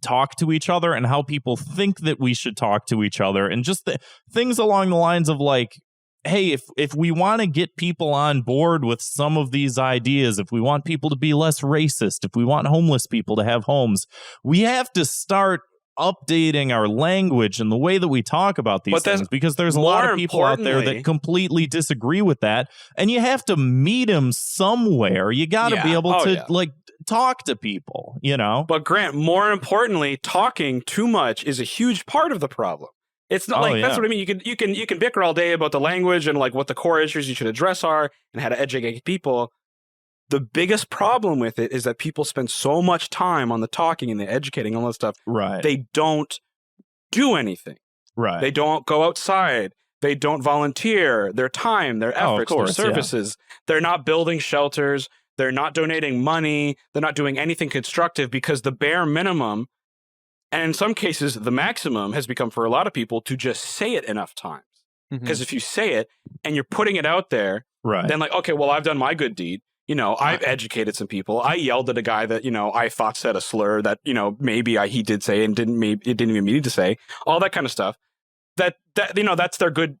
talk to each other and how people think that we should talk to each other, and just things along the lines of like, hey, if we want to get people on board with some of these ideas, if we want people to be less racist, if we want homeless people to have homes, we have to start updating our language and the way that we talk about these things, because there's a lot of people out there that completely disagree with that, and you have to meet them somewhere. You got to be able to like talk to people, But Grant, more importantly, talking too much is a huge part of the problem. It's not that's what I mean. You can bicker all day about the language and like what the core issues you should address are and how to educate people. The biggest problem with it is that people spend so much time on the talking and the educating, all that stuff. Right. They don't do anything. Right. They don't go outside. They don't volunteer their time, their efforts, their services. Yeah. They're not building shelters. They're not donating money. They're not doing anything constructive, because the bare minimum, and in some cases, the maximum, has become for a lot of people to just say it enough times. Because if you say it and you're putting it out there, then like, okay, well, I've done my good deed. I've educated some people. I yelled at a guy that, I thought said a slur that, maybe he did say and it didn't even mean to say. All that kind of stuff. That that's their good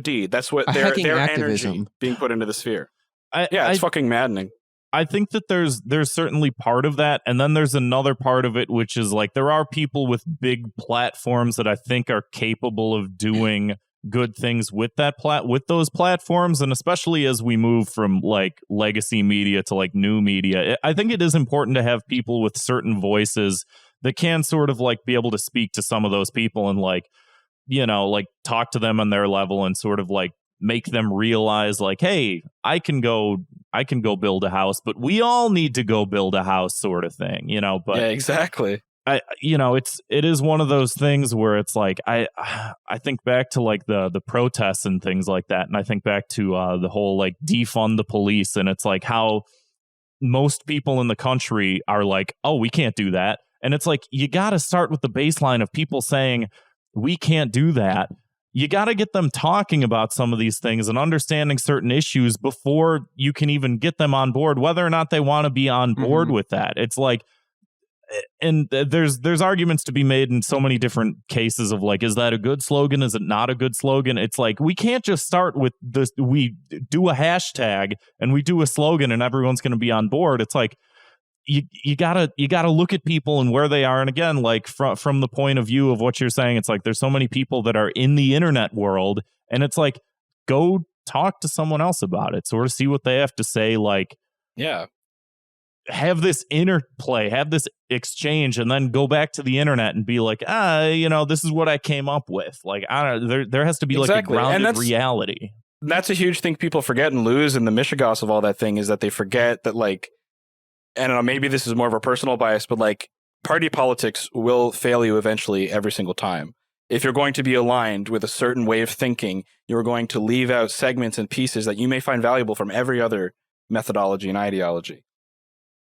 deed. That's what their energy being put into the sphere. It's fucking maddening. I think that there's certainly part of that, and then there's another part of it, which is like there are people with big platforms that I think are capable of doing good things with with those platforms, and especially as we move from like legacy media to like new media, I think it is important to have people with certain voices that can sort of like be able to speak to some of those people and like, like talk to them on their level and sort of like make them realize like, hey, I can go build a house, but we all need to go build a house, sort of thing, you know. But yeah, exactly. It is one of those things where it's like I think back to like the protests and things like that, and I think back to the whole like defund the police, and it's like how most people in the country are like, oh, we can't do that, and it's like you got to start with the baseline of people saying we can't do that. You got to get them talking about some of these things and understanding certain issues before you can even get them on board, whether or not they want to be on board with that. It's like. And there's arguments to be made in so many different cases of like, is that a good slogan? Is it not a good slogan? It's like, we can't just start with this. We do a hashtag and we do a slogan and everyone's going to be on board. It's like, you gotta look at people and where they are. And again, like from the point of view of what you're saying, it's like, there's so many people that are in the internet world, and it's like, go talk to someone else about it, sort of see what they have to say. Like, yeah. Have this interplay, have this exchange, and then go back to the internet and be like, this is what I came up with. Like, I don't know, there has to be like a grounded reality. That's a huge thing people forget and lose in the mishigas of all that thing, is that they forget that, like, I don't know, maybe this is more of a personal bias, but like party politics will fail you eventually every single time. If you're going to be aligned with a certain way of thinking, you're going to leave out segments and pieces that you may find valuable from every other methodology and ideology.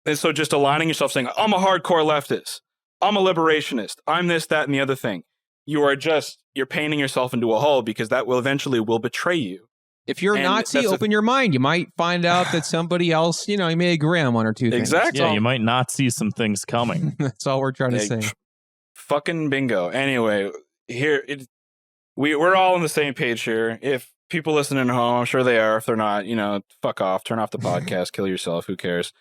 And so just aligning yourself saying, I'm a hardcore leftist, I'm a liberationist, I'm this, that, and the other thing. You're painting yourself into a hole, because that will eventually betray you. If you're a Nazi, open your mind. You might find out that somebody else, you may agree on one or two things. Exactly. Yeah, you might not see some things coming. That's all we're trying to say. Fucking bingo. Anyway, we're all on the same page here. If people listening at home, I'm sure they are. If they're not, fuck off. Turn off the podcast. Kill yourself. Who cares?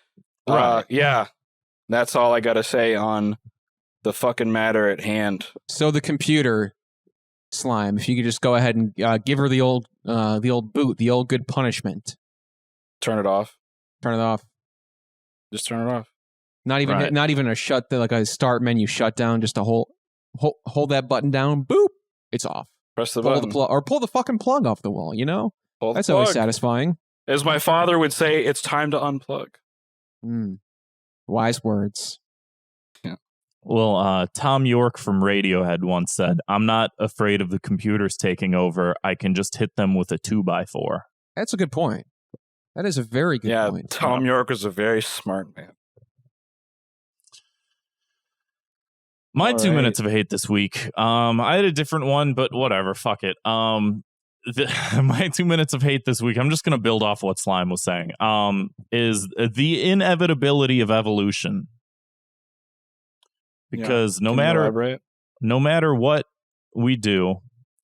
Right. Yeah, that's all I got to say on the fucking matter at hand. So the computer, Slime, if you could just go ahead and give her the old boot, the old good punishment. Turn it off. Turn it off. Just turn it off. Not even a like a start menu shutdown. Just a hold that button down. Boop. It's off. Press the button. Pull the fucking plug off the wall. That's plug. Always satisfying. As my father would say, it's time to unplug. Wise words. Yeah. Well, Tom York from Radiohead once said, I'm not afraid of the computers taking over. I can just hit them with a 2x4. That's a good point. That is a very good point. Yeah, Tom York was a very smart man. My 2 minutes of hate this week. I had a different one, but whatever. Fuck it. My 2 minutes of hate this week, I'm just going to build off what Slime was saying, is the inevitability of evolution. Because no matter what we do,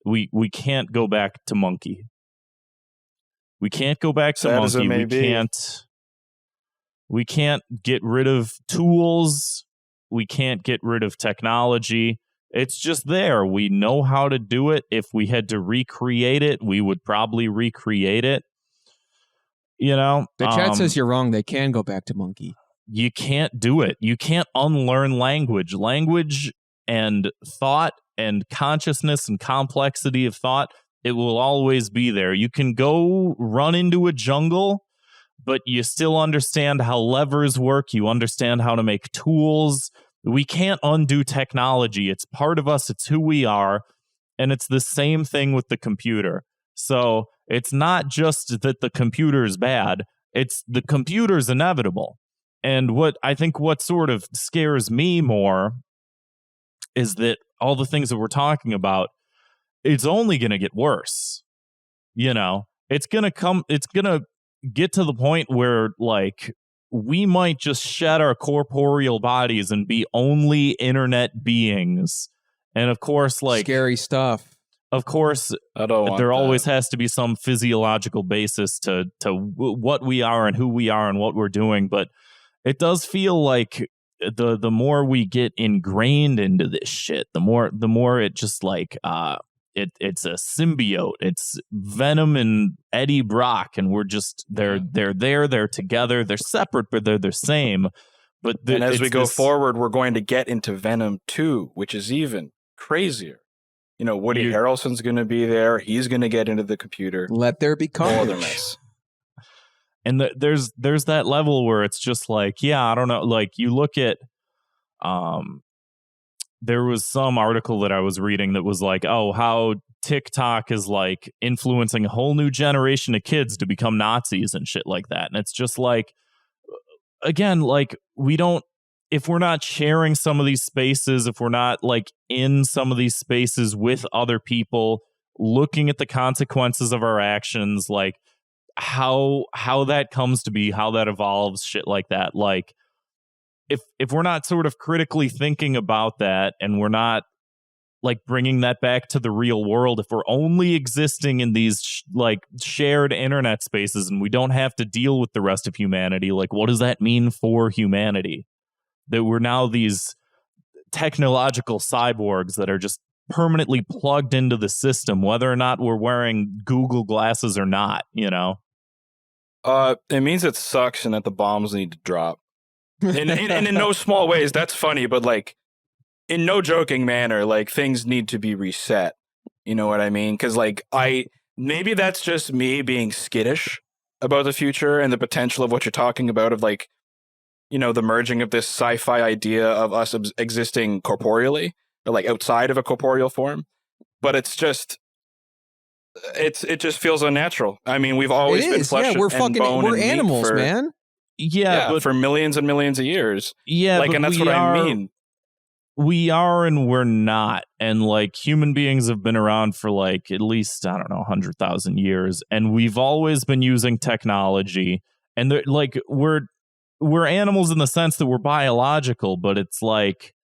we can't go back to monkey. We can't go back to monkey. We can't get rid of tools. We can't get rid of technology. It's just there. We know how to do it. If we had to recreate it, we would probably recreate it. The chat says you're wrong. They can go back to monkey. You can't do it. You can't unlearn language. Language and thought and consciousness and complexity of thought, it will always be there. You can go run into a jungle, but you still understand how levers work. You understand how to make tools. We can't undo technology. It's part of us. It's who we are. And it's the same thing with the computer. So it's not just that the computer is bad. It's the computer's inevitable. And what sort of scares me more is that all the things that we're talking about, it's only going to get worse. It's going to get to the point where like we might just shed our corporeal bodies and be only internet beings. And of course, like scary stuff. Of course, there always has to be some physiological basis to what we are and who we are and what we're doing. But it does feel like the more we get ingrained into this shit, the more it just like it's a symbiote. It's Venom and Eddie Brock, and we're just they're together. They're separate, but they're the same. But and as we go forward, we're going to get into Venom 2, which is even crazier. Woody Harrelson's going to be there. He's going to get into the computer. Let there be carnage. All the mess. And there's that level where it's just like, yeah, I don't know. Like you look at, there was some article that I was reading that was like, oh, how TikTok is like influencing a whole new generation of kids to become Nazis and shit like that. And it's just like, again, like if we're not sharing some of these spaces, if we're not like in some of these spaces with other people, looking at the consequences of our actions, like how that comes to be, how that evolves, shit like that. Like if we're not sort of critically thinking about that, and we're not like bringing that back to the real world, if we're only existing in these like shared internet spaces and we don't have to deal with the rest of humanity, like what does that mean for humanity? That we're now these technological cyborgs that are just permanently plugged into the system, whether or not we're wearing Google glasses or not, It means it sucks and that the bombs need to drop. And in no small ways, that's funny, but like in no joking manner, like things need to be reset. You know what I mean? Because like maybe that's just me being skittish about the future and the potential of what you're talking about, of like, the merging of this sci-fi idea of us existing corporeally, or like outside of a corporeal form. But it's just, it just feels unnatural. I mean, we've always been flesh we're and bone we're and meat animals, man. Yeah, but for millions and millions of years. Yeah, and that's what I mean. We are and we're not. And like human beings have been around for like at least, I don't know, 100,000 years. And we've always been using technology. And like we're animals in the sense that we're biological, but it's like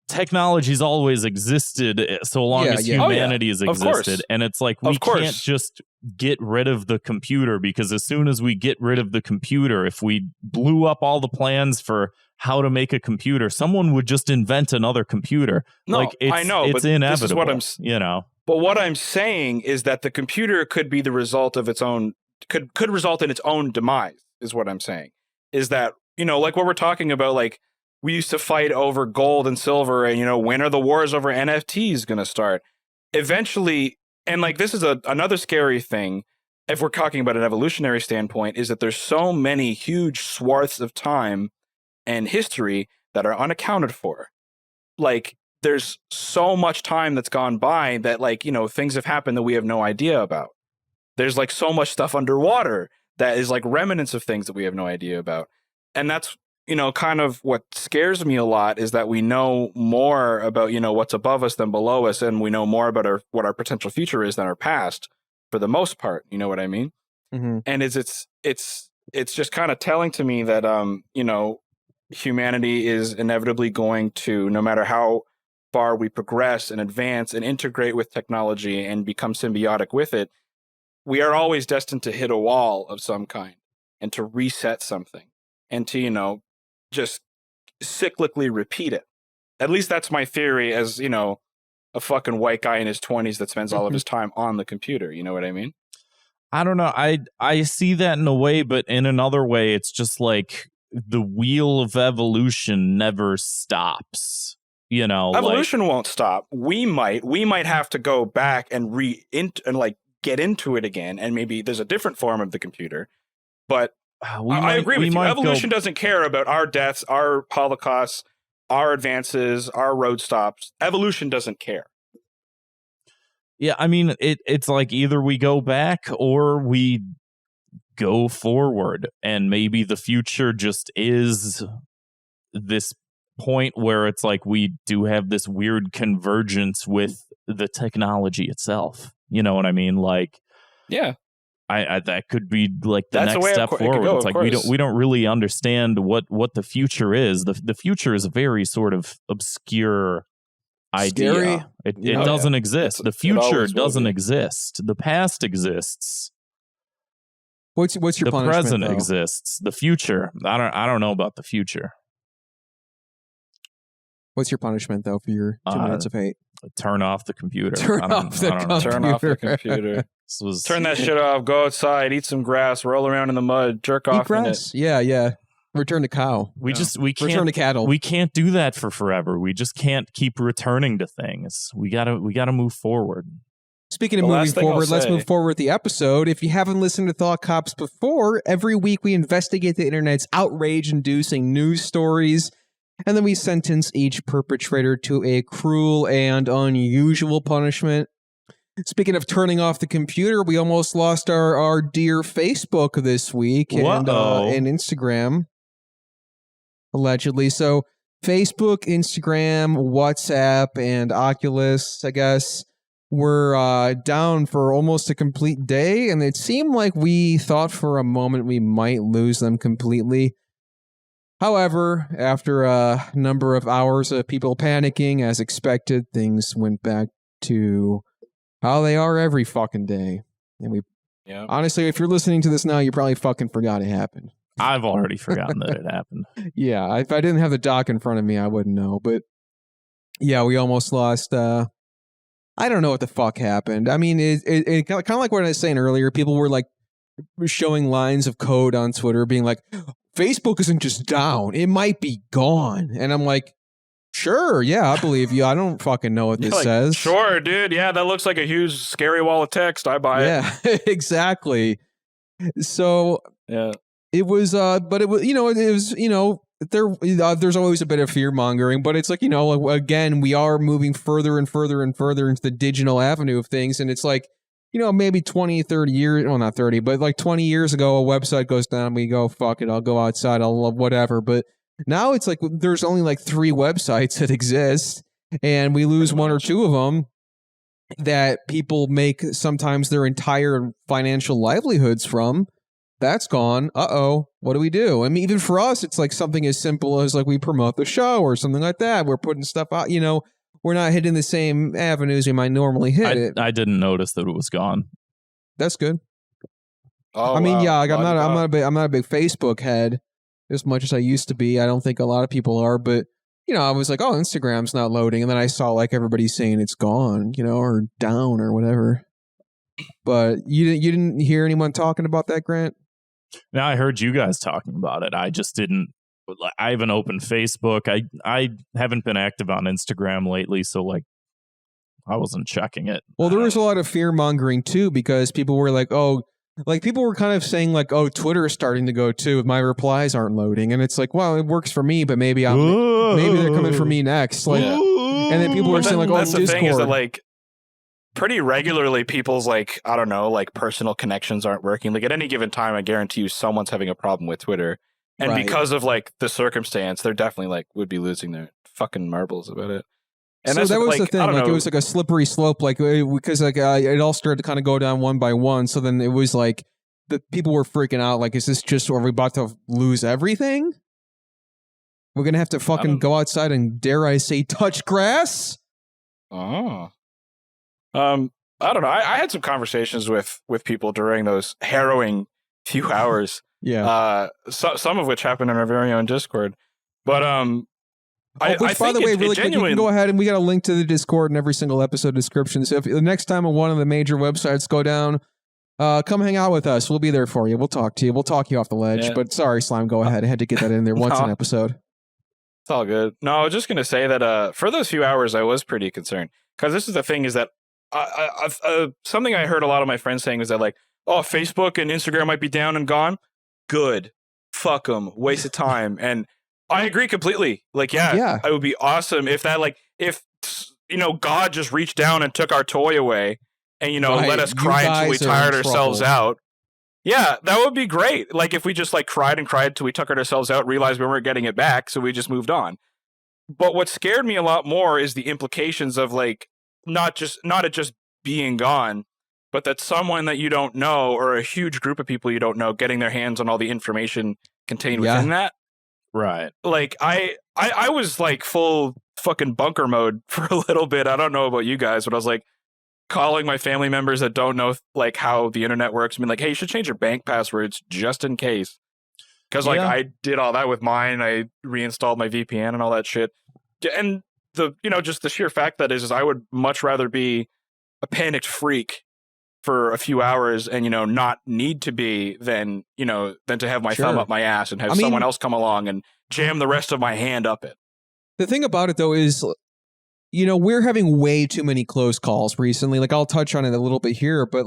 technology's always existed so long as humanity has existed. And it's like we can't just get rid of the computer, because as soon as we get rid of the computer, if we blew up all the plans for how to make a computer, someone would just invent another computer. No, like it's, I know, it's but inevitable. This is what But what I'm saying is that the computer could be the result of its own, could result in its own demise, is what I'm saying. Is that, like what we're talking about, like we used to fight over gold and silver, and, when are the wars over NFTs going to start? Eventually, and like this is another scary thing, if we're talking about an evolutionary standpoint, is that there's so many huge swaths of time and history that are unaccounted for. Like there's so much time that's gone by that, like, things have happened that we have no idea about. There's like so much stuff underwater that is like remnants of things that we have no idea about. And that's, kind of what scares me a lot, is that we know more about, what's above us than below us. And we know more about what our potential future is than our past, for the most part. You know what I mean? Mm-hmm. And it's just kind of telling to me that, humanity is inevitably going to, no matter how far we progress and advance and integrate with technology and become symbiotic with it, we are always destined to hit a wall of some kind and to reset something and to, just cyclically repeat it. At least that's my theory as, a fucking white guy in his 20s that spends all of his time on the computer. You know what I mean? I don't know. I see that in a way, but in another way, it's just like the wheel of evolution never stops. Evolution won't stop. We might have to go back and get into it again, and maybe there's a different form of the computer. But I agree with you. Evolution doesn't care about our deaths, our holocausts, our advances, our road stops. Evolution doesn't care. Yeah, I mean, it's like either we go back or we go forward, and maybe the future just is this point where it's like we do have this weird convergence with the technology itself. You know what I mean? Like, yeah, I that could be like the next step forward. It's like we don't really understand what the future is. The future is a very sort of obscure idea. It doesn't exist. The future doesn't exist. The past exists. What's your the punishment? The present exists. The future, I don't know about the future. What's your punishment though for your 2 minutes of hate? Turn off the computer. Turn off the computer. Turn that shit off. Go outside. Eat some grass. Roll around in the mud. Jerk off grass. in it. Yeah. Return to cow. We can't return to cattle. We can't do that for forever. We just can't keep returning to things. We gotta move forward. Speaking of moving forward, let's move forward with the episode. If you haven't listened to Thought Cops before, every week we investigate the internet's outrage-inducing news stories, and then we sentence each perpetrator to a cruel and unusual punishment. Speaking of turning off the computer, we almost lost our dear Facebook this week and Instagram, allegedly. So Facebook, Instagram, WhatsApp, and Oculus, I guess, were down for almost a complete day, and it seemed like we thought for a moment we might lose them completely. However, after a number of hours of people panicking, as expected, things went back to how they are every fucking day. And honestly, if you're listening to this now, you probably fucking forgot it happened. I've already forgotten that it happened. Yeah, if I didn't have the doc in front of me, I wouldn't know. But yeah, we almost lost. I don't know what the fuck happened. I mean, it kind of like what I was saying earlier. People were like showing lines of code on Twitter, being like, Facebook isn't just down; it might be gone. And I'm like, sure, yeah, I believe you. I don't fucking know what this says. Sure, dude. Yeah, that looks like a huge, scary wall of text. I buy it. Yeah, exactly. So yeah, it was. But it was. There's always a bit of fear mongering, but it's like, again, we are moving further and further and further into the digital avenue of things, and it's like, maybe 20, 30 years, well, not 30, but like 20 years ago, a website goes down, we go, fuck it, I'll go outside, I'll love whatever. But now it's like there's only like 3 websites that exist, and we lose one or two of them that people make sometimes their entire financial livelihoods from. That's gone. Uh-oh. What do we do? I mean, even for us, it's like something as simple as like we promote the show or something like that. We're putting stuff out, we're not hitting the same avenues we might normally hit. I didn't notice that it was gone. That's good. Oh, I mean, wow. yeah, like I'm not a big Facebook head as much as I used to be. I don't think a lot of people are, but I was like, oh, Instagram's not loading, and then I saw like everybody saying it's gone, or down or whatever. But you didn't hear anyone talking about that, Grant? Now I heard you guys talking about it. I just didn't. I haven't opened Facebook. I haven't been active on Instagram lately, so like I wasn't checking it. Well, there was a lot of fear mongering too, because people were like, oh, like people were kind of saying like, oh, Twitter is starting to go too. My replies aren't loading, and it's like, well, it works for me, but maybe they're coming for me next. Like, and then people were saying like, oh, that's the Discord. thing is that like pretty regularly people's like, I don't know, like personal connections aren't working. Like at any given time, I guarantee you someone's having a problem with Twitter. And because of like the circumstance, they're definitely like would be losing their fucking marbles about it. And so that was the thing. Like it was like a slippery slope, like because like it all started to kind of go down one by one. So then it was like the people were freaking out. Like, is this just, are we about to lose everything? We're gonna have to fucking go outside and, dare I say, touch grass? Oh. I don't know. I had some conversations with people during those harrowing few hours. Yeah. Some of which happened in our very own Discord. But by the way, really quick, you can go ahead and we got a link to the Discord in every single episode description. So if the next time one of the major websites go down, come hang out with us. We'll be there for you. We'll talk to you. We'll talk you off the ledge. Yeah. But sorry, Slime, go ahead. I had to get that in there once an episode. It's all good. No, I was just going to say that for those few hours, I was pretty concerned. Because this is the thing is that something I heard a lot of my friends saying was that like, oh, Facebook and Instagram might be down and gone. Good. Fuck them. Waste of time. And I agree completely. Like, yeah, it would be awesome if that, like, if, God just reached down and took our toy away and, let us cry until we tired ourselves out. Yeah, that would be great. Like, if we just, like, cried and cried till we took ourselves out, realized we weren't getting it back, so we just moved on. But what scared me a lot more is the implications of, like, not it just being gone, but that someone that you don't know or a huge group of people you don't know getting their hands on all the information contained within that. Right. Like I was like full fucking bunker mode for a little bit. I don't know about you guys, but I was like calling my family members that don't know like how the internet works. I mean, like, hey, you should change your bank passwords just in case. Because like I did all that with mine. I reinstalled my VPN and all that shit. And the just the sheer fact that is I would much rather be a panicked freak for a few hours and, not need to be than to have my thumb up my ass and have someone else come along and jam the rest of my hand up it. The thing about it, though, is, we're having way too many close calls recently. Like, I'll touch on it a little bit here, but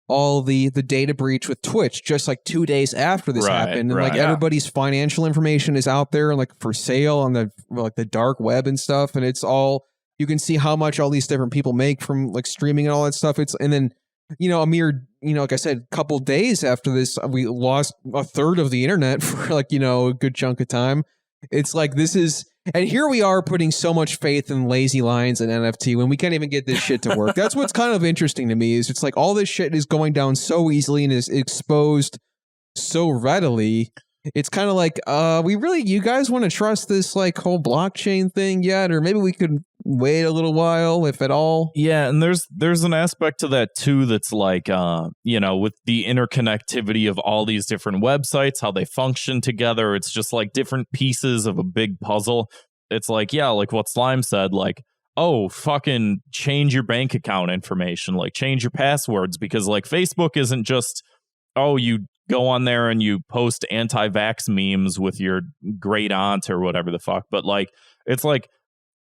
all the data breach with Twitch just like 2 days after this happened, and like everybody's financial information is out there like for sale on the dark web and stuff, and it's all, you can see how much all these different people make from like streaming and all that stuff. And then a mere like I said, couple days after this, we lost a third of the internet for like a good chunk of time. It's like, this is, and here we are putting so much faith in lazy lines and NFT when we can't even get this shit to work. That's what's kind of interesting to me, is it's like all this shit is going down so easily and is exposed so readily. It's kind of like, you guys want to trust this like whole blockchain thing yet? Or maybe we could wait a little while, if at all. Yeah, and there's an aspect to that too that's like, with the interconnectivity of all these different websites, how they function together. It's just like different pieces of a big puzzle. It's like, like what Slime said, like, oh, fucking change your bank account information, like change your passwords, because like Facebook isn't just, oh, you go on there and you post anti-vax memes with your great aunt or whatever the fuck. But like, it's like,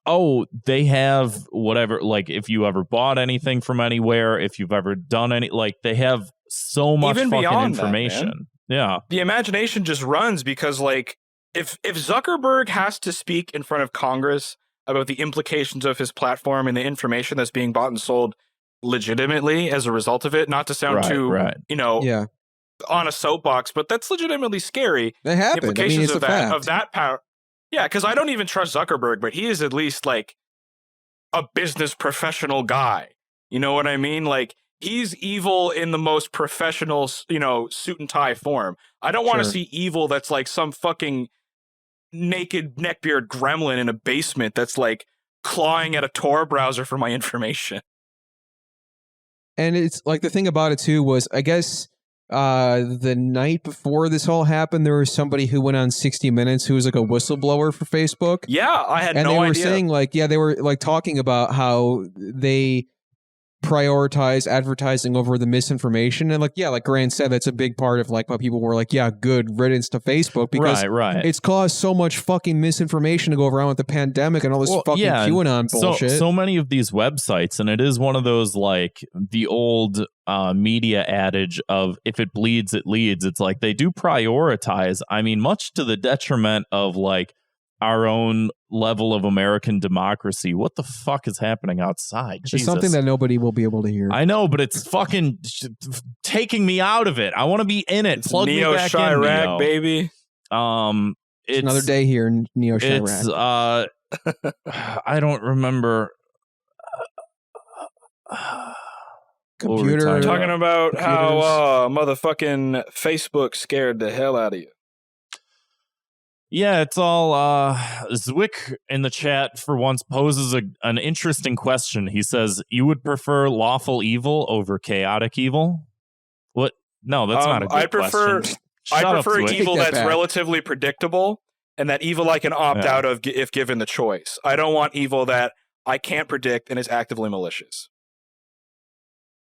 oh, they have whatever, like if you ever bought anything from anywhere, if you've ever done any, like they have so much even fucking beyond information. That, yeah. The imagination just runs, because like if Zuckerberg has to speak in front of Congress about the implications of his platform and the information that's being bought and sold legitimately as a result of it, not to sound on a soapbox, but that's legitimately scary. They happen. Implications of that power. Yeah, because I don't even trust Zuckerberg, but he is at least like a business professional guy. You know what I mean? Like, he's evil in the most professional, suit and tie form. I don't want to see evil that's like some fucking naked neckbeard gremlin in a basement that's like clawing at a Tor browser for my information. And it's like, the thing about it too was, I guess, the night before this all happened, there was somebody who went on 60 Minutes who was like a whistleblower for Facebook. Yeah, I had no idea. And they were saying like, they were like talking about how they prioritize advertising over the misinformation. And like, like Grant said, that's a big part of like why people were like, good riddance to Facebook, because it's caused so much fucking misinformation to go around with the pandemic and all this fucking QAnon bullshit. So many of these websites, and it is one of those like the old media adage of if it bleeds, it leads. It's like they do prioritize, I mean, much to the detriment of like our own level of American democracy. What the fuck is happening outside? It's something that nobody will be able to hear. I know, but it's fucking taking me out of it. I want to be in it. It's plug Neo me back Chirac, in, Neo. baby. It's another day here in Neo Chirac. I don't remember. Computer. Talking about how motherfucking Facebook scared the hell out of you. Yeah, it's all Zwick in the chat for once poses an interesting question. He says, you would prefer lawful evil over chaotic evil? What? No, that's not a good question. I prefer evil that's back. Relatively predictable, and that evil I can opt out of if given the choice. I don't want evil that I can't predict and is actively malicious.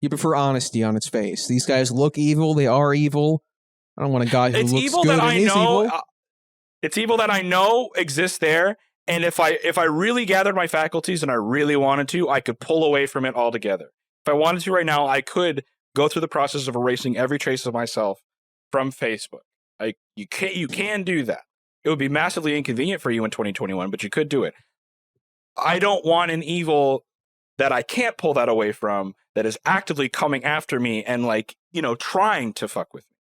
You prefer honesty on its face. These guys look evil. They are evil. I don't want a guy who looks evil good that and is evil. It's evil that I know exists there, and if I really gathered my faculties and I really wanted to, I could pull away from it altogether. If I wanted to right now, I could go through the process of erasing every trace of myself from Facebook. You can do that. It would be massively inconvenient for you in 2021, but you could do it. I don't want an evil that I can't pull that away from, that is actively coming after me and trying to fuck with me.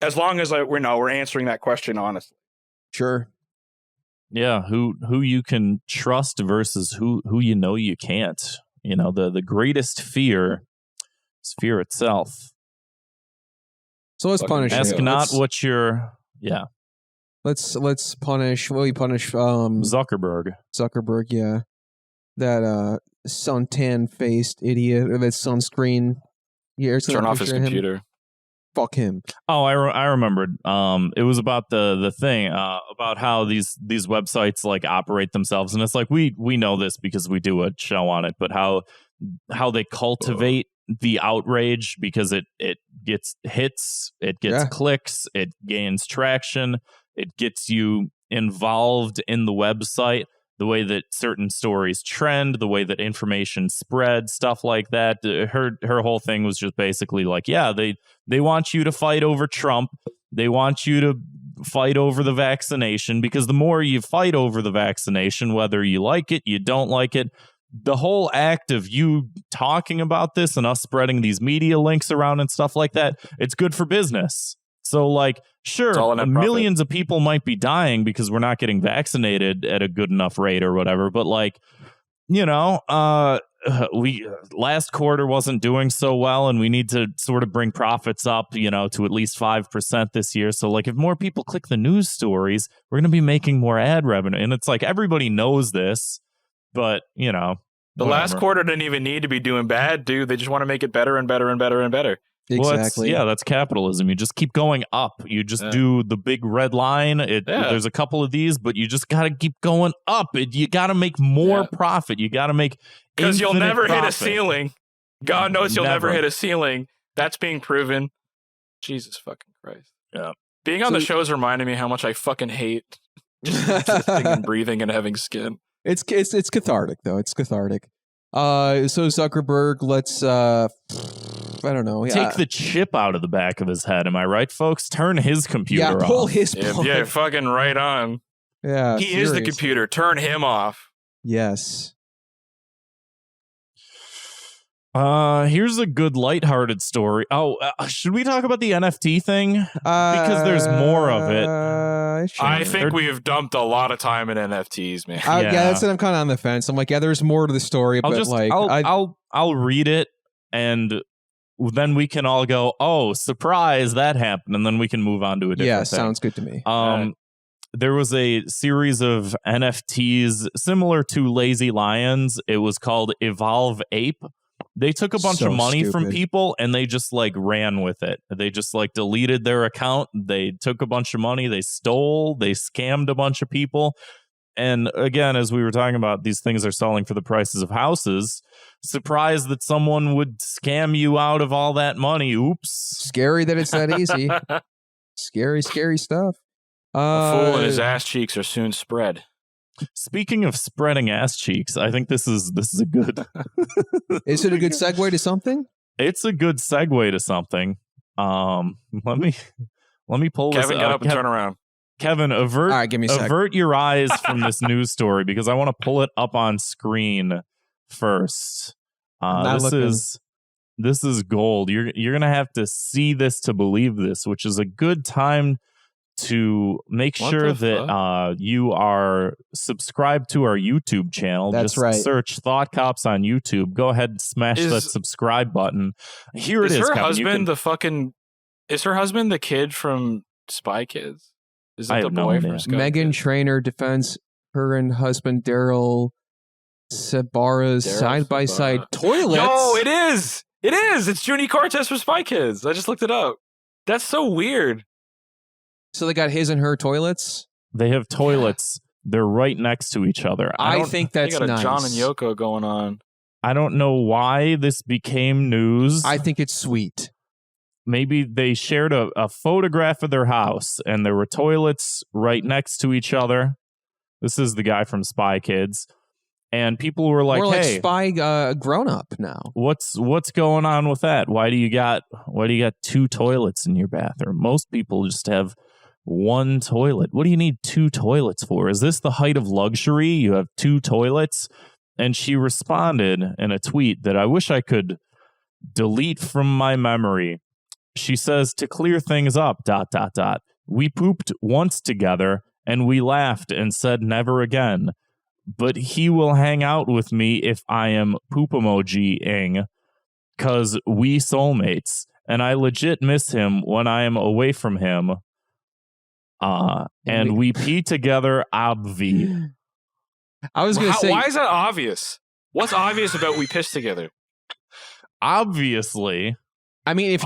As long as we're answering that question honestly. Sure. Yeah, who you can trust versus who you can't. The greatest fear is fear itself. So let's punish. Ask not what you're. Yeah. Let's punish. Will we punish Zuckerberg? Zuckerberg, yeah. That suntan faced idiot, or that sunscreen. Yeah, turn off his computer. Fuck him. Oh, I remembered. It was about the thing about how these websites like operate themselves, and it's like we know this because we do a show on it. But how they cultivate the outrage because it gets hits, it gets clicks, it gains traction, it gets you involved in the website, the way that certain stories trend, the way that information spreads, stuff like that. Her whole thing was just basically like, yeah, they want you to fight over Trump. They want you to fight over the vaccination, because the more you fight over the vaccination, whether you like it, you don't like it, the whole act of you talking about this and us spreading these media links around and stuff like that, it's good for business. So, like, sure, millions of people might be dying because we're not getting vaccinated at a good enough rate or whatever. But, like, you know, we last quarter wasn't doing so well, and we need to sort of bring profits up, you know, to at least 5% this year. So, like, if more people click the news stories, we're going to be making more ad revenue. And it's like everybody knows this, but, you know, the last quarter didn't even need to be doing bad, dude. They just want to make it better and better and better and better. Exactly. Well, that's capitalism. You just keep going up. You just do the big red line. There's a couple of these, but you just got to keep going up. You got to make more profit. You got to make, because you'll never hit a ceiling. God knows you'll never hit a ceiling. That's being proven. Jesus fucking Christ. Yeah. Being on the shows reminded me how much I fucking hate just sitting and breathing and having skin. It's cathartic though. It's cathartic. So Zuckerberg, let's I don't know. Take the chip out of the back of his head. Am I right, folks? Turn his computer off. Pull his plug. Yeah, fucking right on. Yeah, he is the computer. Turn him off. Yes. Here's a good lighthearted story. Oh, should we talk about the NFT thing? Because there's more of it. Sure. I think we have dumped a lot of time in NFTs, man. Yeah, that's it. I'm kind of on the fence. I'm like, yeah, there's more to the story, but I'll read it, and then we can all go, oh, surprise, that happened, and then we can move on to a different thing. Sounds good to me. There was a series of NFTs similar to Lazy Lions. It was called Evolve Ape. They took a bunch of money from people and they just like ran with it. They just like deleted their account. They took a bunch of money. They scammed a bunch of people. And again, as we were talking about, these things are selling for the prices of houses. Surprised that someone would scam you out of all that money. Oops. Scary that it's that easy. Scary stuff. A fool and his ass cheeks are soon spread. Speaking of spreading ass cheeks, I think this is a good. Is it a good segue to something? It's a good segue to something. Let me pull Kevin, this. Get up and turn around. Kevin, avert your eyes from this news story because I want to pull it up on screen first. This is gold. You're gonna have to see this to believe this, which is a good time to make sure that you are subscribed to our YouTube channel. That's Just right. Search Thought Cops on YouTube. Go ahead and smash that subscribe button. Here it is. Is her husband Is her husband the kid from Spy Kids? Is it the boy from Spy Meghan Kids? Trainor defends her and husband Daryl Sabara's side-by-side toilets. Yo, it is. It is. It's Junie Cortez from Spy Kids. I just looked it up. That's so weird. So they got his and her toilets? They have toilets. They're right next to each other. I think that's they got a nice. John and Yoko going on. I don't know why this became news. I think it's sweet. Maybe they shared a photograph of their house and there were toilets right next to each other. This is the guy from Spy Kids. And people were like, more hey, like Spy grown up now. What's going on with that? Why do you got two toilets in your bathroom? Most people just have one toilet. What do you need two toilets for? Is this the height of luxury? You have two toilets? And she responded in a tweet that I wish I could delete from my memory. She says, to clear things up, ... We pooped once together and we laughed and said never again. But he will hang out with me if I am poop emoji-ing, cause we soulmates, and I legit miss him when I am away from him. And we pee together, obvi. I was going to say, why is that obvious? What's obvious about we piss together? Obviously. I mean, if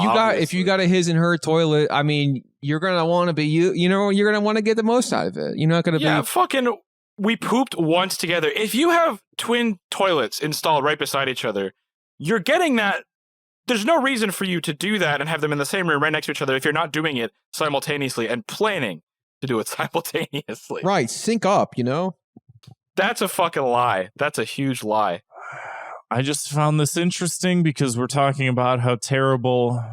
you got a his and her toilet, I mean, you're gonna want to be you're gonna want to get the most out of it. You're not gonna be fucking. We pooped once together. If you have twin toilets installed right beside each other, you're getting that there's no reason for you to do that and have them in the same room right next to each other if you're not doing it simultaneously and planning to do it simultaneously. Right, sync up, you know? That's a fucking lie. That's a huge lie. I just found this interesting because we're talking about how terrible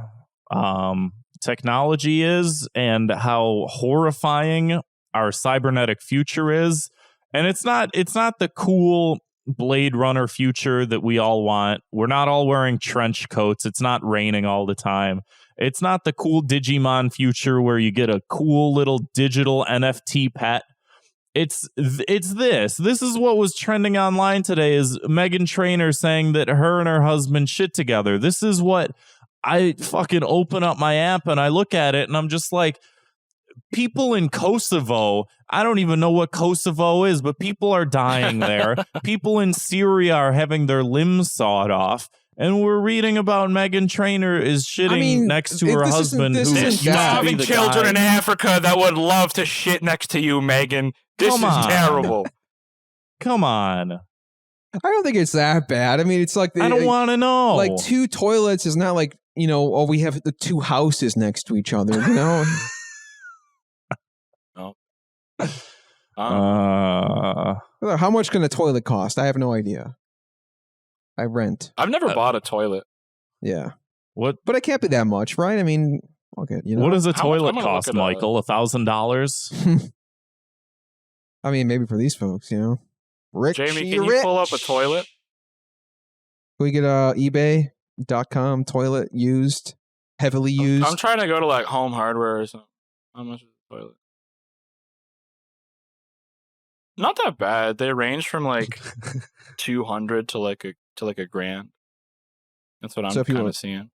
technology is and how horrifying our cybernetic future is. And it's not the cool Blade Runner future that we all want. We're not all wearing trench coats. It's not raining all the time. It's not the cool Digimon future where you get a cool little digital NFT pet. It's this. This is what was trending online today is Meghan Trainor saying that her and her husband shit together. This is what I fucking open up my app and I look at it and I'm just like, people in Kosovo, I don't even know what Kosovo is, but people are dying there. People in Syria are having their limbs sawed off. And we're reading about Meghan Trainor is shitting next to her husband. There's starving children in Africa that would love to shit next to you, Meghan. This is terrible. Come on. I don't think it's that bad. I mean, it's like... I don't want to know. Like, 2 toilets is not like, you know, oh, we have the 2 houses next to each other, you know? No. How much can a toilet cost? I have no idea. I rent. I've never bought a toilet. Yeah. What? But it can't be that much, right? I mean, okay. You know? What does a toilet cost, Michael? $1,000? I mean, maybe for these folks, you know. Jamie, can you pull up a toilet? Can we get eBay.com toilet used, heavily used? I'm trying to go to like Home Hardware or something. How much is a toilet? Not that bad. They range from like 200 to like a grand. That's what I'm kind of seeing.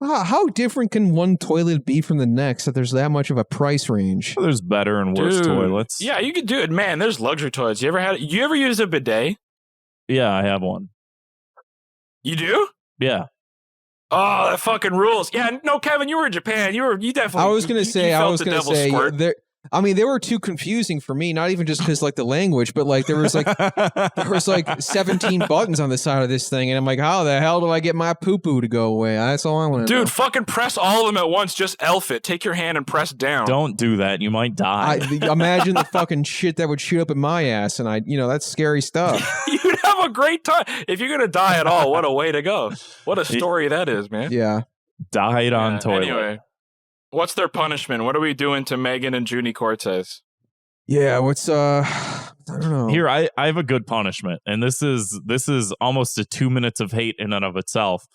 How different can one toilet be from the next that there's that much of a price range? Well, there's better and worse toilets. Yeah, you could do it. Man, there's luxury toilets. You ever use a bidet? Yeah, I have one. You do? Yeah. Oh, that fucking rules. Yeah, no, Kevin, you were in Japan. You definitely. I was gonna say I mean, they were too confusing for me, not even just because like the language, but like there was like 17 buttons on the side of this thing. And I'm like, how the hell do I get my poo-poo to go away? That's all I want to know. Dude, fucking press all of them at once. Just elf it. Take your hand and press down. Don't do that. You might die. Imagine the fucking shit that would shoot up in my ass. And that's scary stuff. You'd have a great time. If you're going to die at all, what a way to go. What a story that is, man. Yeah. Died on toilet. Anyway. What's their punishment? What are we doing to Megan and Junie Cortez? Yeah, what's I don't know. Here, I have a good punishment, and this is almost a 2 minutes of hate in and of itself.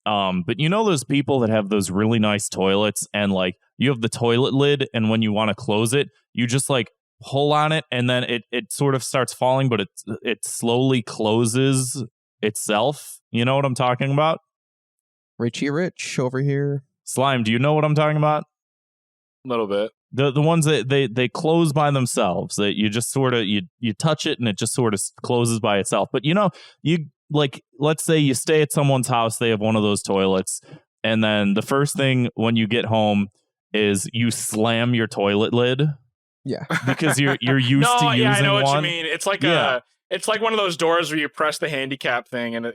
But you know those people that have those really nice toilets, and like you have the toilet lid, and when you want to close it, you just like pull on it, and then it sort of starts falling, but it slowly closes itself. You know what I'm talking about? Richie Rich over here. Slime, do you know what I'm talking about? A little bit. The ones that they close by themselves, that you just sort of you touch it and it just sort of closes by itself. But you like, let's say you stay at someone's house, they have one of those toilets, and then the first thing when you get home is you slam your toilet lid. Yeah. Because you're used to using one. I know what you mean. It's like it's like one of those doors where you press the handicap thing and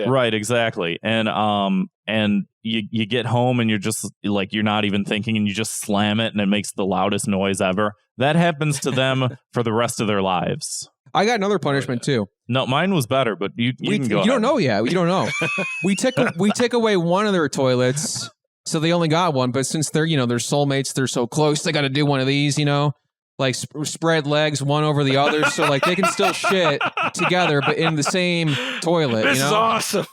Right, exactly. And you get home and you're just like, you're not even thinking and you just slam it and it makes the loudest noise ever. That happens to them for the rest of their lives. I got another punishment too. No, mine was better, but you can go. You don't know yet. You don't know. we take away one of their toilets, so they only got one. But since they're they're soulmates, they're so close, they got to do one of these. Like spread legs one over the other, so like they can still shit together, but in the same toilet. This is awesome.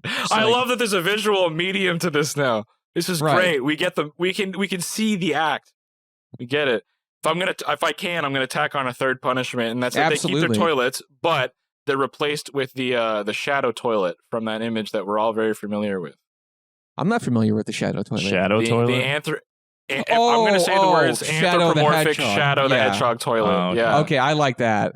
I love that there's a visual medium to this now. This is great. We get we can see the act. We get it. If I can, I'm gonna tack on a third punishment, and that's that they keep their toilets, but they're replaced with the shadow toilet from that image that we're all very familiar with. I'm not familiar with the shadow toilet. Toilet. I'm going to say the words anthropomorphic Shadow the Hedgehog toilet. Oh, okay. Yeah. Okay, I like that.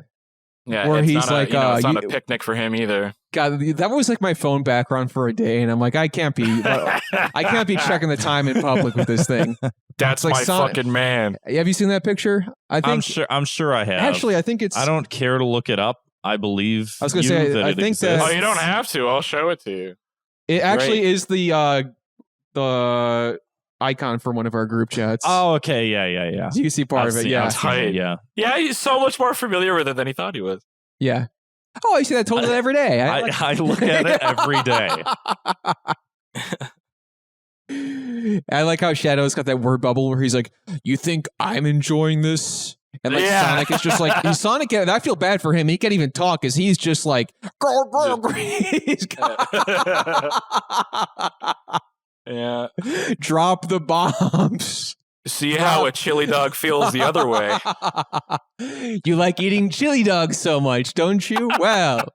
Yeah, where he's not like, it's not a picnic for him either. God, that was like my phone background for a day, and I'm like, I can't be checking the time in public with this thing. That's like fucking man. Have you seen that picture? I'm sure I have. Actually, I think it's. I don't care to look it up. I believe. I was going to say, I think that. Oh, you don't have to. I'll show it to you. It actually is the icon for one of our group chats. Oh, okay. Yeah. Do you see part of it? Yeah. Yeah. Yeah, he's so much more familiar with it than he thought he was. Yeah. Oh, I see that totally every day. I look at it every day. I like how Shadow's got that word bubble where he's like, "You think I'm enjoying this?" And like Sonic is just like, Sonic. I feel bad for him. He can't even talk because he's just like, yeah. Drop the bombs. See how a chili dog feels the other way. You like eating chili dogs so much, don't you? Well,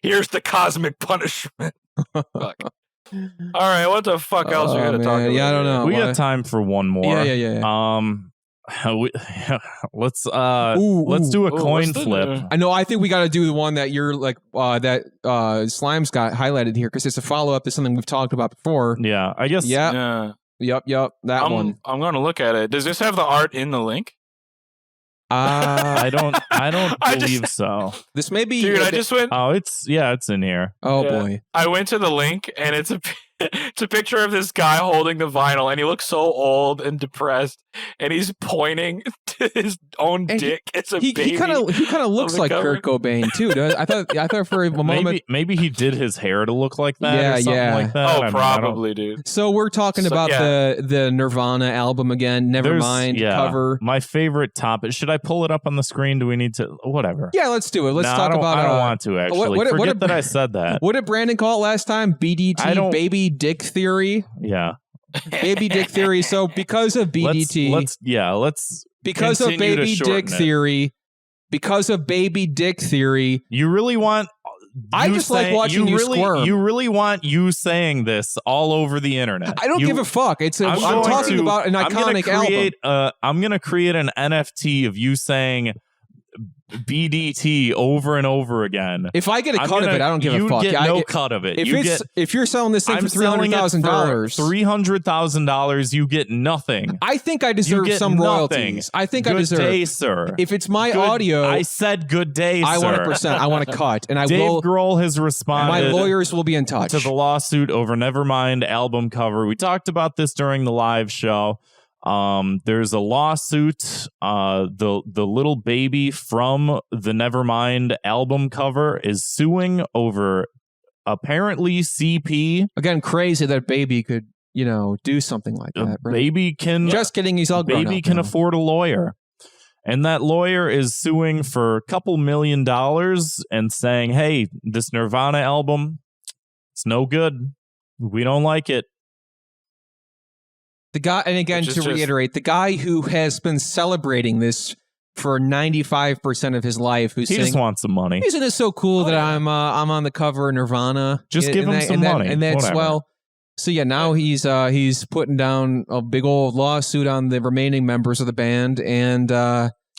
here's the cosmic punishment. Fuck. All right, what the fuck else are we gonna talk about? Yeah, I don't know. We got time for one more. Yeah. Let's do a coin flip. I know. I think we got to do the one that you're like that Slime's got highlighted here because it's a follow up to something we've talked about before. Yeah, I guess. Yeah. Yep. That one. I'm gonna look at it. Does this have the art in the link? I don't believe so. This may be. Dude, I just went. Oh, it's in here. Oh boy. I went to the link and it's a picture of this guy holding the vinyl and he looks so old and depressed and he's pointing to his own dick. It's a baby. He kind of looks like cover. Kurt Cobain too. I thought for a moment maybe he did his hair to look like that or something like that. Oh, probably, dude. So we're talking about the Nirvana album again, Nevermind cover. My favorite topic. Should I pull it up on the screen? Do we need to? Whatever. Yeah, let's do it. Let's talk about. I don't want to actually. Forget that I said that. What did Brandon call it last time? BDT, baby dick theory. Yeah. Baby dick theory. So because of BDT, let's because of baby dick theory, because of baby dick theory, you really want. I just like watching you squirm. You really want you saying this all over the internet. I don't give a fuck. I'm talking about an iconic album. I'm gonna create an NFT of you saying BDT over and over again. If I get a cut of it, I don't give a fuck. You get no cut of it. If you're selling this thing for $300,000, $300,000, you get nothing. I think I deserve some royalties. I think I deserve. Good day, sir. If it's my audio, I said good day, sir. I want a percent. I want a cut, and Dave Grohl has responded. My lawyers will be in touch to the lawsuit over Nevermind album cover. We talked about this during the live show. There's a lawsuit. The little baby from the Nevermind album cover is suing over apparently CP. Again, crazy that baby could, do something like that. Right? Baby can. Just kidding. He's all grown Baby up can now. afford a lawyer. And that lawyer is suing for a couple $1 million and saying, hey, this Nirvana album, it's no good. We don't like it. The guy, and again, to reiterate, the guy who has been celebrating this for 95% of his life, who's saying, just wants some money. Isn't it so cool that I'm on the cover of Nirvana? Just give him some money, and that's whatever. So yeah, now he's putting down a big old lawsuit on the remaining members of the band, and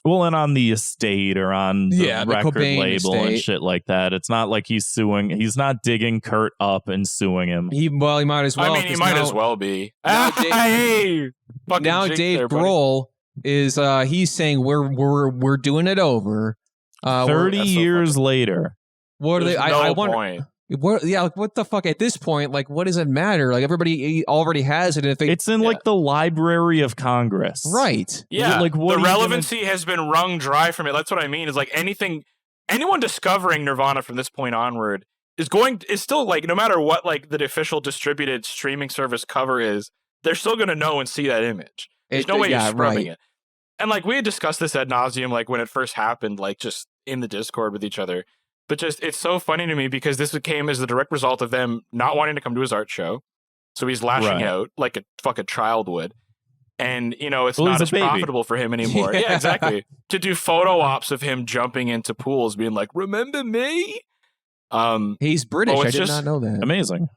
and on the estate or on the record Cobain label estate. and shit like that. It's not like he's suing. He's not digging Kurt up and suing him. He might as well. I mean, he might as well be. Now Dave Grohl is he's saying we're doing it over. 30 years later. What are they? I wonder. Point. What the fuck? At this point, like, what does it matter? Like, everybody already has it. If it's in like the Library of Congress, right? Yeah, like the relevancy has been wrung dry from it. That's what I mean. Is like anyone discovering Nirvana from this point onward is still like, no matter what like the official distributed streaming service cover is, they're still going to know and see that image. There's no way you're scrubbing it. And like we had discussed this ad nauseum, like when it first happened, like just in the Discord with each other. But just, it's so funny to me because this came as a direct result of them not wanting to come to his art show. So he's lashing out like a fucking child would. And, it's not as profitable for him anymore. Yeah, exactly. To do photo ops of him jumping into pools, being like, remember me? He's British. I did not know that. Amazing.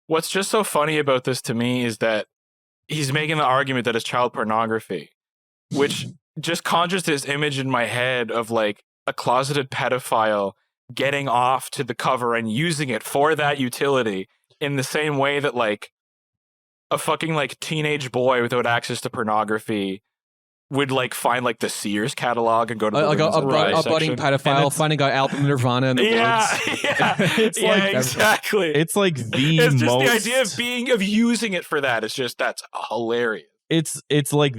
What's just so funny about this to me is that he's making the argument that it's child pornography, which just conjures this image in my head of like a closeted pedophile getting off to the cover and using it for that utility in the same way that like a fucking like teenage boy without access to pornography would like find like the Sears catalog and go to the like a section. budding pedophile finding an album Nirvana in the woods. Yeah, exactly. It's like the it's just most, the idea of using it for that. It's just that's hilarious. It's like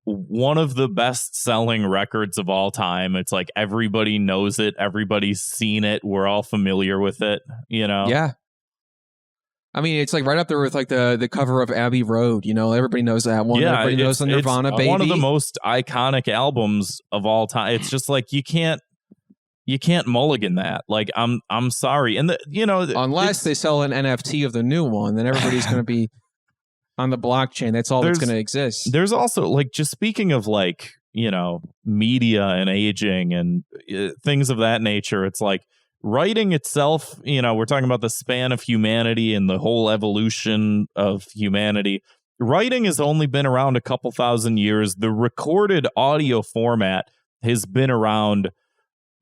one of the best selling records of all time. It's like everybody knows it, everybody's seen it, we're all familiar with it, you know? Yeah. I mean, it's like right up there with like the cover of Abbey Road. You know, everybody knows that one. Yeah, everybody knows the Nirvana it's baby. One of the most iconic albums of all time. It's just like you can't mulligan that. Like I'm sorry, and unless they sell an NFT of the new one, then everybody's going to be on the blockchain. That's all that's going to exist. There's also like, just speaking of like, media and aging and things of that nature. It's like, writing itself, we're talking about the span of humanity and the whole evolution of humanity. Writing has only been around a couple thousand years. The recorded audio format has been around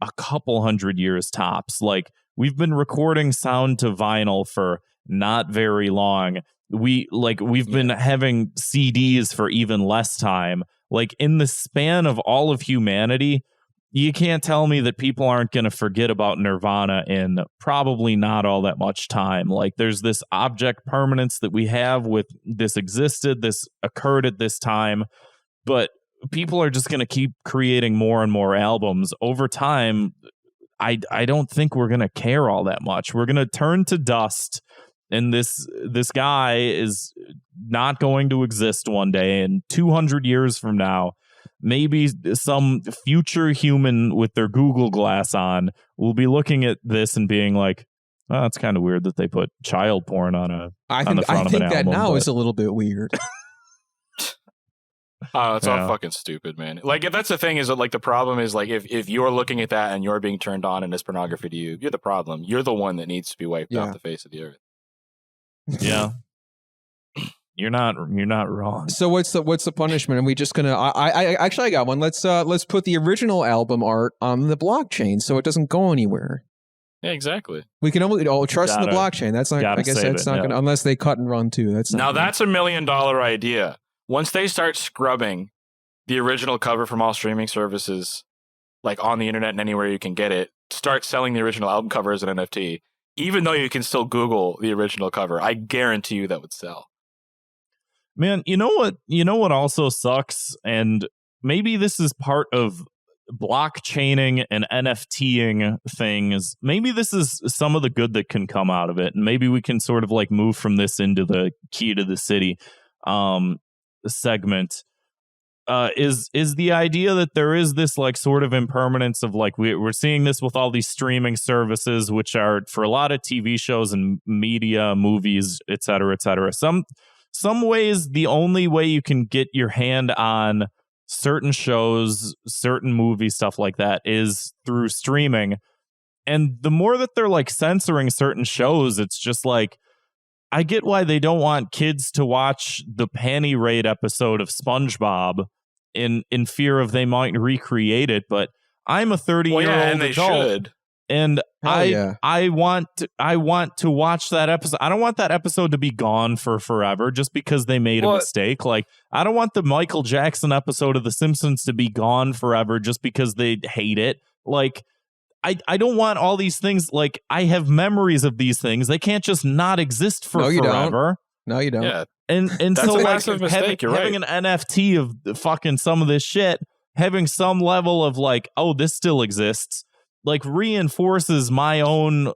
a couple hundred years tops. Like, we've been recording sound to vinyl for not very long. We've been having CDs for even less time. Like, in the span of all of humanity, you can't tell me that people aren't going to forget about Nirvana in probably not all that much time. Like, there's this object permanence that we have with this existed, this occurred at this time, but people are just going to keep creating more and more albums over time. I don't think we're going to care all that much. We're going to turn to dust, and this guy is not going to exist one day. And 200 years from now, maybe some future human with their Google Glass on will be looking at this and being like, "Oh, it's kind of weird that they put child porn on the front of an album." I think that now is a little bit weird. Oh, it's all fucking stupid, man. Like, if that's the thing, is that like the problem is like if you're looking at that and you're being turned on and it's pornography to you, you're the problem. You're the one that needs to be wiped off the face of the earth. Yeah. You're not wrong. So what's the punishment? And we just gonna I actually got one. Let's put the original album art on the blockchain so it doesn't go anywhere. Yeah, exactly. We can only trust in the blockchain. That's not. I guess that's not gonna, unless they cut and run too. That's not now that's $1 million idea. Once they start scrubbing the original cover from all streaming services, like on the internet and anywhere you can get it, start selling the original album cover as an NFT. Even though you can still Google the original cover, I guarantee you that would sell. Man, you know what also sucks, and maybe this is part of blockchaining and NFTing things. Maybe this is some of the good that can come out of it, and maybe we can sort of like move from this into the key to the city segment. Is the idea that there is this like sort of impermanence of like we're seeing this with all these streaming services, which are for a lot of TV shows and media, movies, et cetera, et cetera. Some ways, the only way you can get your hand on certain shows, certain movies, stuff like that is through streaming. And the more that they're like censoring certain shows, it's just like, I get why they don't want kids to watch the Panty Raid episode of SpongeBob in fear of they might recreate it. But I'm a 30-year-old and they adult. should. And I want to watch that episode. I don't want that episode to be gone for forever just because they made a mistake. Like, I don't want the Michael Jackson episode of The Simpsons to be gone forever just because they hate it. Like, I don't want all these things. Like, I have memories of these things. They can't just not exist for forever. No, you don't. Yeah. And That's so a like massive mistake. You're having right. an NFT of the fucking some of this shit, having some level of like, oh, this still exists, like reinforces my own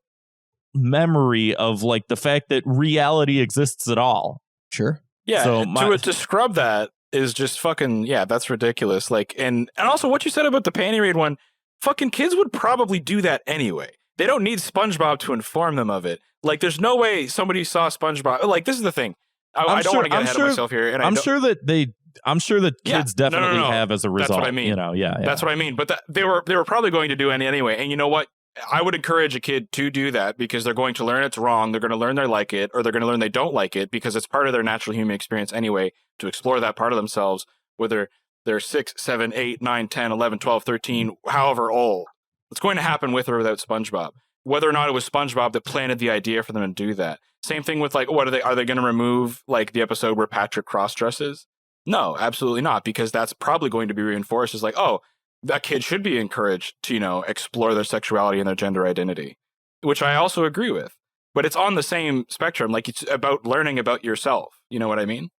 memory of like the fact that reality exists at all. Sure. Yeah. So to scrub that is just fucking, that's ridiculous. Like, and also what you said about the Panty Raid one, fucking kids would probably do that anyway. They don't need SpongeBob to inform them of it. Like, there's no way somebody saw SpongeBob. Like, this is the thing. I don't want to get ahead of myself here. And I'm sure that kids definitely have as a result. That's what I mean. That's what I mean. But they were probably going to do it anyway. And you know what? I would encourage a kid to do that because they're going to learn it's wrong. They're going to learn they like it, or they're going to learn they don't like it because it's part of their natural human experience anyway to explore that part of themselves, whether they're 6, 7, 8, 9, 10, 11, 12, 13, however old. It's going to happen with or without SpongeBob. Whether or not it was SpongeBob that planted the idea for them to do that. Same thing with like, are they going to remove like the episode where Patrick cross-dresses? No, absolutely not, because that's probably going to be reinforced as like, oh, that kid should be encouraged to, explore their sexuality and their gender identity, which I also agree with. But it's on the same spectrum. Like, it's about learning about yourself. You know what I mean?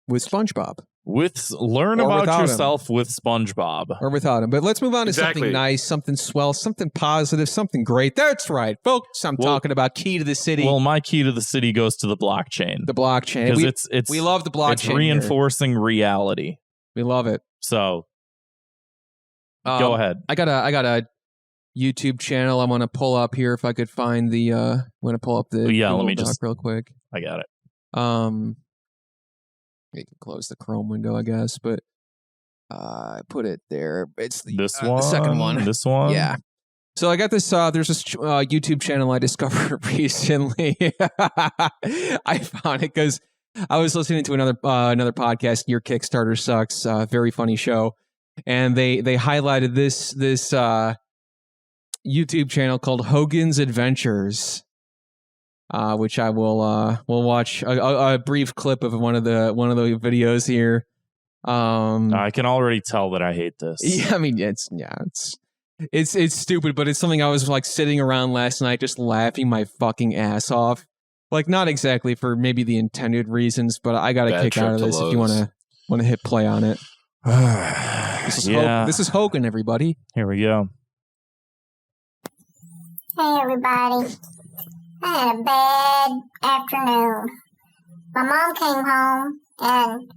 With SpongeBob. Learn about yourself with SpongeBob. Or without him. But let's move on to Exactly. something nice, something swell, something positive, something great. That's right, folks. I'm talking about key to the city. Well, my key to the city goes to the blockchain. The blockchain. Because we love the blockchain. It's reinforcing reality. We love it. So go ahead. I got a YouTube channel I'm going to pull up here if I could find the I'm going to pull up the let me just real quick. I got it. You can close the Chrome window, I guess, but I put it there. It's the second one. This one? Yeah. So I got this, there's this YouTube channel I discovered recently. I found it because I was listening to another podcast, Your Kickstarter Sucks, very funny show. And they highlighted this YouTube channel called Hogan's Adventures. Which I will watch a brief clip of one of the videos here. I can already tell that I hate this. Yeah, I mean it's stupid, but it's something I was like sitting around last night just laughing my fucking ass off. Like not exactly for maybe the intended reasons, but I got a kick out of this. If you want to hit play on it. This is Hogan, everybody. Here we go. Hey everybody. I had a bad afternoon. My mom came home and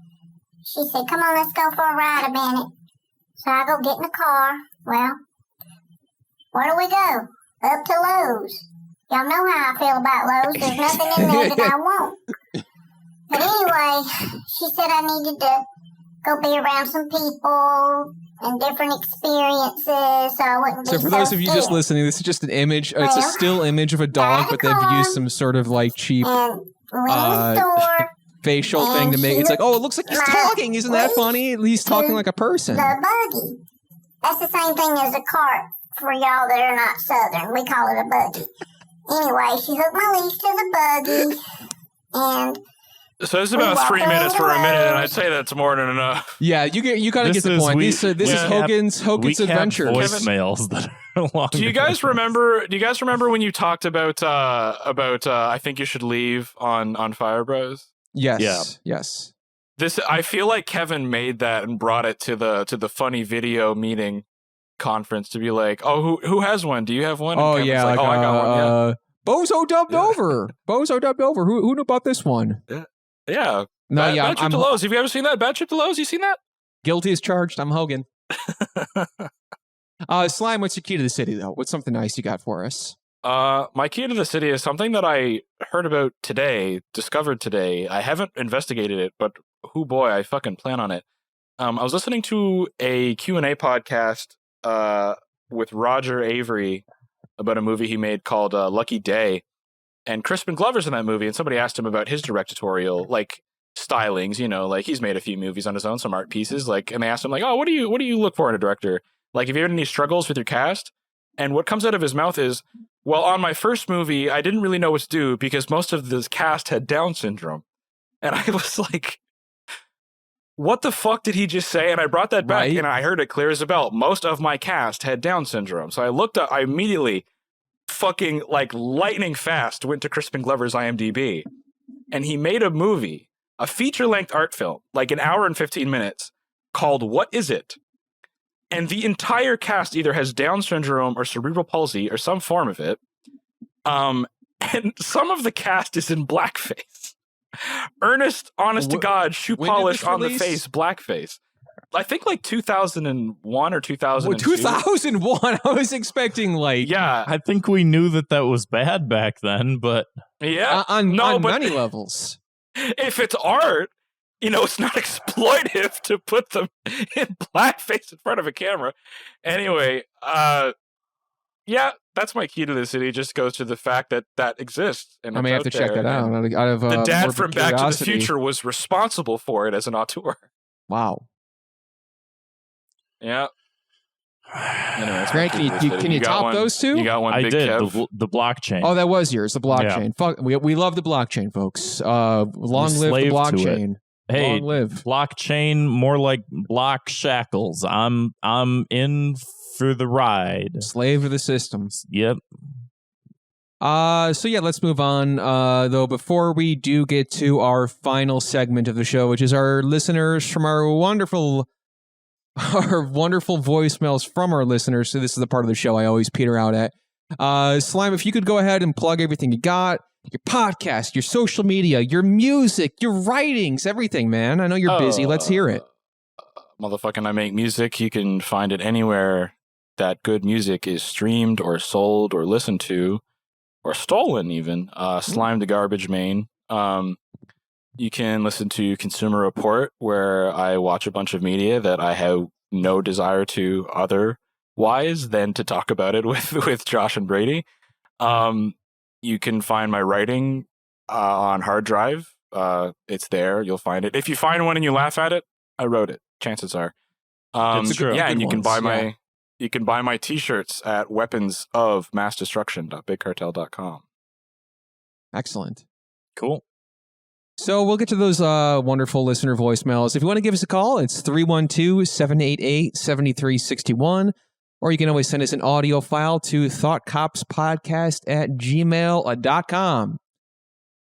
she said, come on, let's go for a ride a minute. So I go get in the car. Well, where do we go? Up to Lowe's. Y'all know how I feel about Lowe's. There's nothing in there that I want. But anyway, she said I needed to go be around some people and different experiences, so I wouldn't be so for those of you just listening, this is just an image. It's a still image of a dog, but they've used some sort of like cheap facial thing to make. It's like, oh, it looks like he's talking. Isn't that funny? He's talking like a person. The buggy. That's the same thing as a cart for y'all that are not Southern. We call it a buggy. Anyway, she hooked my leash to the buggy, and so this is about 3 minutes for a minute, and I'd say that's more than enough. Yeah, you got to get the point. This is Hogan's Adventures. Voicemails that are long. Do you guys remember when you talked about I think you should leave on Fire Bros? Yes. Yeah. Yes. This I feel like Kevin made that and brought it to the funny video meeting conference to be like, oh, who has one? Do you have one? And Kevin's yeah, like, I got one. Yeah. Bozo dubbed over. Bozo dubbed over. Who knew about this one? Yeah. No, Bad Trip to Lowe's. Have you ever seen that? Bad Trip to Lowe's? You seen that? Guilty as charged. I'm Hogan. Slime, what's your key to the city, though? What's something nice you got for us? My key to the city is something that I heard about today, discovered today. I haven't investigated it, but boy, I fucking plan on it. I was listening to a Q&A podcast with Roger Avery about a movie he made called Lucky Day. And Crispin Glover's in that movie, and somebody asked him about his directorial stylings, like he's made a few movies on his own, some art pieces, and they asked him oh, what do you look for in a director? Like, have you had any struggles with your cast? And what comes out of his mouth is, well, on my first movie, I didn't really know what to do because most of this cast had Down syndrome. And I was like, what the fuck did he just say? And I brought that back and I heard it clear as a bell. Most of my cast had Down syndrome. So I looked up, I immediately fucking lightning fast went to Crispin Glover's IMDb, and he made a movie, a feature-length art film, an hour and 15 minutes, called What Is It? And the entire cast either has Down syndrome or cerebral palsy or some form of it. And some of the cast is in blackface. Earnest, honest to God, shoe polish on the face, blackface. I think 2001 or 2002. 2001. I was expecting I think we knew that was bad back then, but yeah, on many levels. If it's art, it's not exploitive to put them in blackface in front of a camera. Anyway, that's my key to the city. Just goes to the fact that exists. And I may have to check that out. The dad from Back to the Future was responsible for it as an auteur. Wow. Yeah. Anyway, Grant, can you top those two? You got one. I Big did. Kev. The blockchain. Oh, that was yours. The blockchain. Yeah. Fuck, we love the blockchain, folks. Long live the slave to blockchain. Hey, Long live. blockchain, more like block shackles. I'm in for the ride. Slave of the systems. Yep. So yeah, let's move on. Though before we do get to our final segment of the show, which is our listeners from our wonderful voicemails from our listeners. So this is the part of the show I always peter out at. Slime, if you could go ahead and plug everything you got, your podcast, your social media, your music, your writings, everything, man. I know you're busy. Let's hear it. Motherfucking, I make music. You can find it anywhere that good music is streamed or sold or listened to or stolen even. Slime the Garbage Main. You can listen to Consumer Report, where I watch a bunch of media that I have no desire to otherwise than to talk about it with Josh and Brady. You can find my writing on hard drive. It's there. You'll find it. If you find one and you laugh at it, I wrote it. Chances are. And you can buy my T-shirts at weaponsofmassdestruction.bigcartel.com. Excellent. Cool. So we'll get to those wonderful listener voicemails. If you want to give us a call, it's 312-788-7361. Or you can always send us an audio file to thoughtcopspodcast@gmail.com.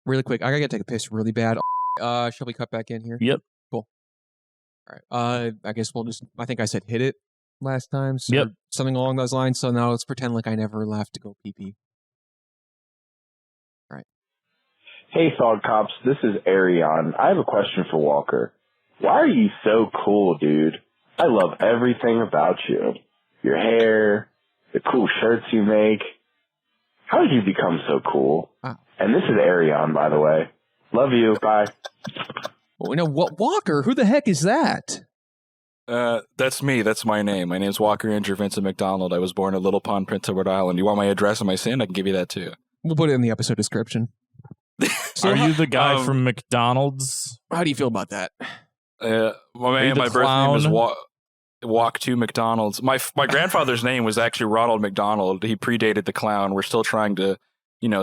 Really quick, I gotta take a piss really bad. Shall we cut back in here? Yep. Cool. All right. I guess I think I said hit it last time. So Yep. Something along those lines. So now let's pretend like I never left to go pee-pee. All right. Hey, Thought Cops, this is Arion. I have a question for Walker. Why are you so cool, dude? I love everything about you. Your hair, the cool shirts you make. How did you become so cool? Wow. And this is Arion, by the way. Love you. Bye. Well, what Walker? Who the heck is that? That's me. That's my name. My name's Walker Andrew Vincent McDonald. I was born in Little Pond, Prince Edward Island. You want my address and my SIN? I can give you that too. We'll put it in the episode description. So are you the guy from McDonald's? How do you feel about that? My birth name is Walk to McDonald's. My grandfather's name was actually Ronald McDonald. He predated the clown. We're still trying to,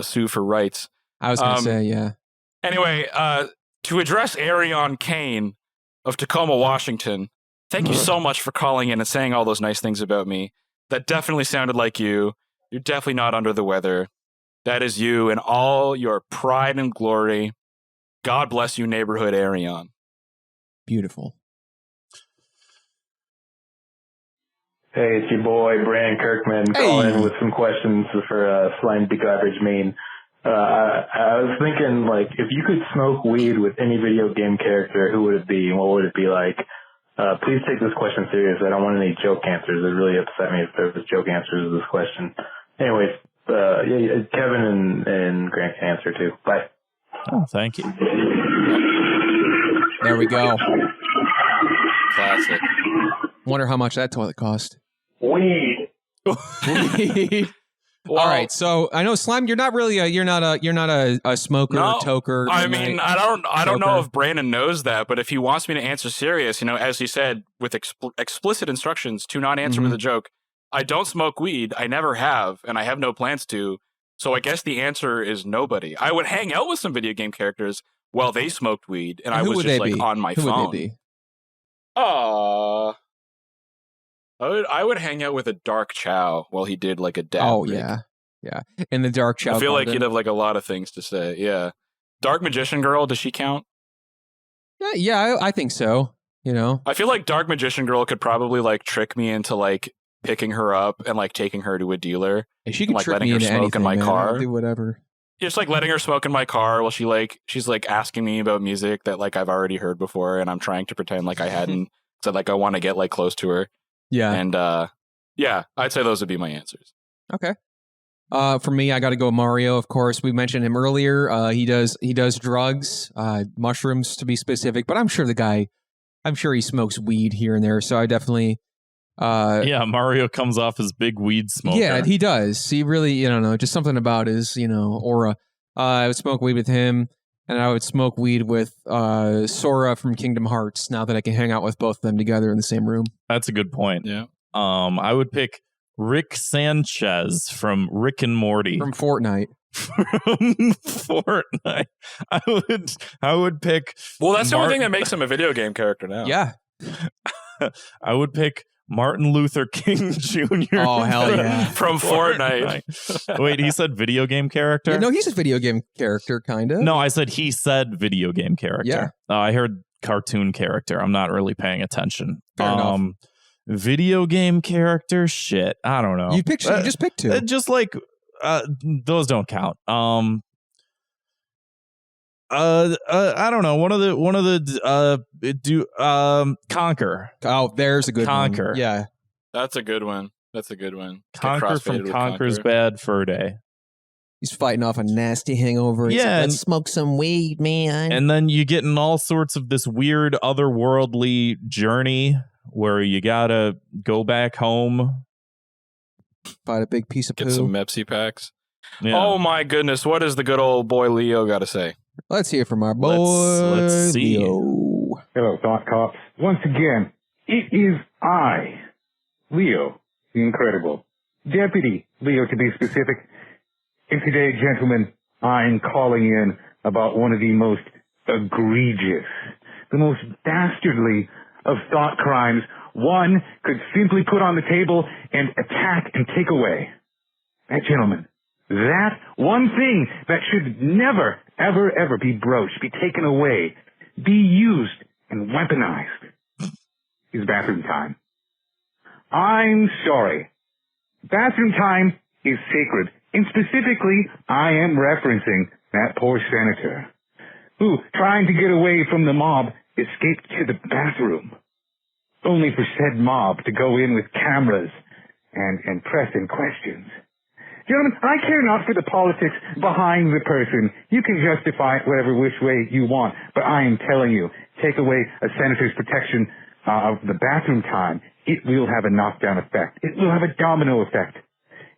sue for rights. I was going to say, yeah. Anyway, to address Arion Kane of Tacoma, Washington, thank you so much for calling in and saying all those nice things about me. That definitely sounded like you. You're definitely not under the weather. That is you in all your pride and glory. God bless you, neighborhood Arion. Beautiful. Hey, it's your boy, Brandon Kirkman, calling with some questions for Slime the Garbage Main. I was thinking, if you could smoke weed with any video game character, who would it be and what would it be like? Please take this question serious. I don't want any joke answers. It really upset me if there was joke answers to this question. Anyways, Kevin and Grant can answer too. Bye. Oh, thank you. There we go. Classic. Wonder how much that toilet cost. Weed. All right, so I know Slime, you're not really you're not a smoker or toker. I mean, I don't know if Brandon knows that, but if he wants me to answer serious, as he said, with explicit instructions to not answer with a joke, I don't smoke weed. I never have, and I have no plans to. So I guess the answer is nobody. I would hang out with some video game characters while they smoked weed, and I was just on my phone. Who would they be? I would hang out with a Dark Chow while he did a dab. Oh, rig. yeah. In the Dark Chow. I feel like he'd have a lot of things to say. Yeah. Dark Magician Girl, does she count? Yeah, I think so. I feel like Dark Magician Girl could probably trick me into picking her up and taking her to a dealer. And she could trick letting me her into smoke anything, in my man. car. I'll do whatever. Just letting her smoke in my car while she's asking me about music that I've already heard before, and I'm trying to pretend I hadn't. So I want to get close to her. Yeah. And I'd say those would be my answers. Okay. For me, I got to go Mario. Of course, we mentioned him earlier. He does drugs, mushrooms to be specific. But I'm sure he smokes weed here and there. So I definitely. Mario comes off as big weed smoker. Yeah, he does. He really, just something about his, aura. I would smoke weed with him, and I would smoke weed with Sora from Kingdom Hearts. Now that I can hang out with both of them together in the same room. That's a good point. Yeah. I would pick Rick Sanchez from Rick and Morty. From Fortnite. from Fortnite. I would pick. Well, that's the only thing that makes him a video game character now. Yeah. I would pick Martin Luther King Jr. Oh, hell yeah. From Fortnite. Wait, he said video game character? Yeah, no, he's a video game character, kind of. No, I said he said video game character. Yeah. I heard cartoon character. I'm not really paying attention. Fair enough. Video game character? Shit. I don't know. You just picked two. Just like, those don't count. I don't know. One of the Conquer. Oh, there's a good Conquer. one. Yeah. That's a good one. Conquer from Conquer's Bad Fur Day. He's fighting off a nasty hangover. He's Yeah, like, let's smoke some weed, man. And then you get in all sorts of this weird otherworldly journey where you gotta go back home. Fight a big piece of Get poo. some Mepsi packs. Yeah. Oh my goodness, what does the good old boy Leo got to say? Let's hear from our boy Let's see. Leo. Hello, Thought Cops. Once again, it is I, Leo, the Incredible. Deputy Leo, to be specific. And today, gentlemen, I'm calling in about one of the most egregious, the most dastardly of thought crimes one could simply put on the table and attack and take away. That, gentlemen, that one thing that should never, ever, ever be broached, be taken away, be used and weaponized is bathroom time. I'm sorry. Bathroom time is sacred. And specifically, I am referencing that poor senator who, trying to get away from the mob, escaped to the bathroom, only for said mob to go in with cameras and pressing questions. Gentlemen, I care not for the politics behind the person. You can justify it whatever which way you want, but I am telling you, take away a senator's protection of the bathroom time, it will have a knockdown effect. It will have a domino effect.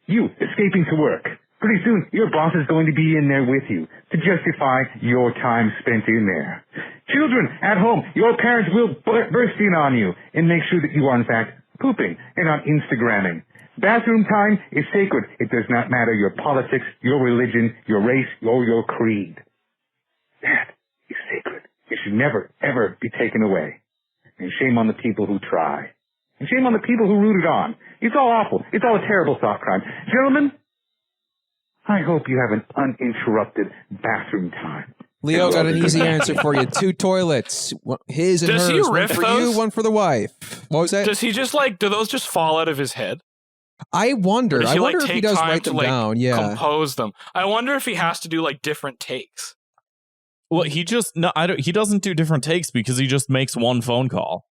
You escaping to work. Pretty soon, your boss is going to be in there with you to justify your time spent in there. Children at home, your parents will burst in on you and make sure that you are, in fact, pooping and not Instagramming. Bathroom time is sacred. It does not matter your politics, your religion, your race, or your creed. That is sacred. It should never, ever be taken away. And shame on the people who try. And shame on the people who root it on. It's all awful. It's all a terrible thought crime. Gentlemen, I hope you have an uninterrupted bathroom time. Leo got an easy answer for you. 2 toilets. His and Does he hers. One riff for those? you, one for the wife. What was that? Does he just do those just fall out of his head? I wonder. Does I he wonder if take he does time write to them down. Yeah. compose them? I wonder if he has to do different takes. Well, he doesn't do different takes because he just makes one phone call.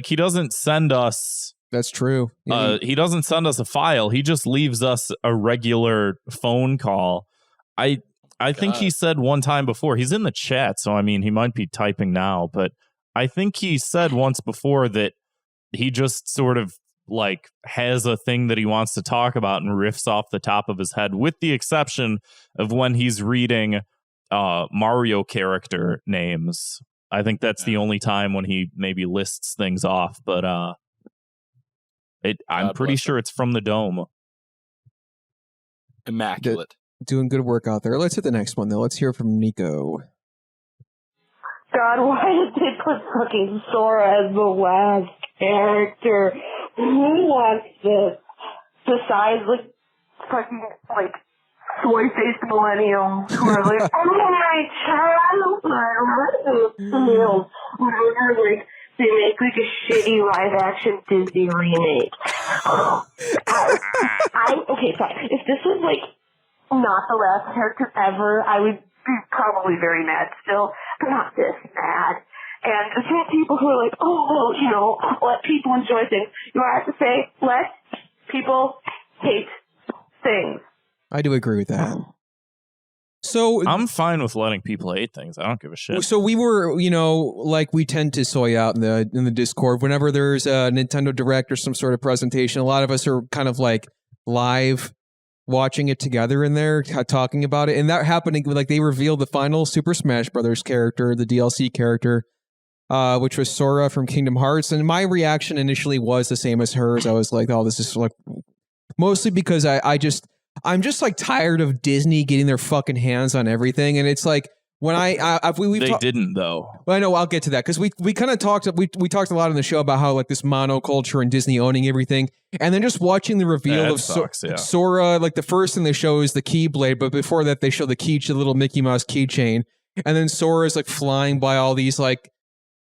He doesn't send us. That's true. Yeah. He doesn't send us a file. He just leaves us a regular phone call. I think he said one time before, he's in the chat, so I mean, he might be typing now, but I think he said once before that he just sort of has a thing that he wants to talk about and riffs off the top of his head, with the exception of when he's reading Mario character names. I think that's the only time when he maybe lists things off, but I'm pretty sure it's from the dome. Immaculate. Doing good work out there. Let's hit the next one, though. Let's hear from Nico. God, why did they put fucking Sora as the last character? Who wants this? Besides, fucking, soy-faced millennials who are like, oh my childhood, whenever, they make a shitty live-action Disney remake. Okay, fine. If this was, not the last character ever, I would be probably very mad still, but not this mad. And the two people who are like, let people enjoy things. You have to say, let people hate things. I do agree with that. So I'm fine with letting people hate things. I don't give a shit. So we were, we tend to soy out in the Discord whenever there's a Nintendo Direct or some sort of presentation. A lot of us are kind of live watching it together in there, talking about it. And that happened, they revealed the final Super Smash Brothers character, the DLC character, which was Sora from Kingdom Hearts. And my reaction initially was the same as hers. I was like, oh, this is mostly because I just, I'm just like tired of Disney getting their fucking hands on everything, and it's like when they didn't though. Well, I know I'll get to that because we kind of talked we talked a lot on the show about how like this monoculture and Disney owning everything, and then just watching the reveal of Sora. Like the first thing they show is the Keyblade, but before that they show the little Mickey Mouse keychain, and then Sora is like flying by all these like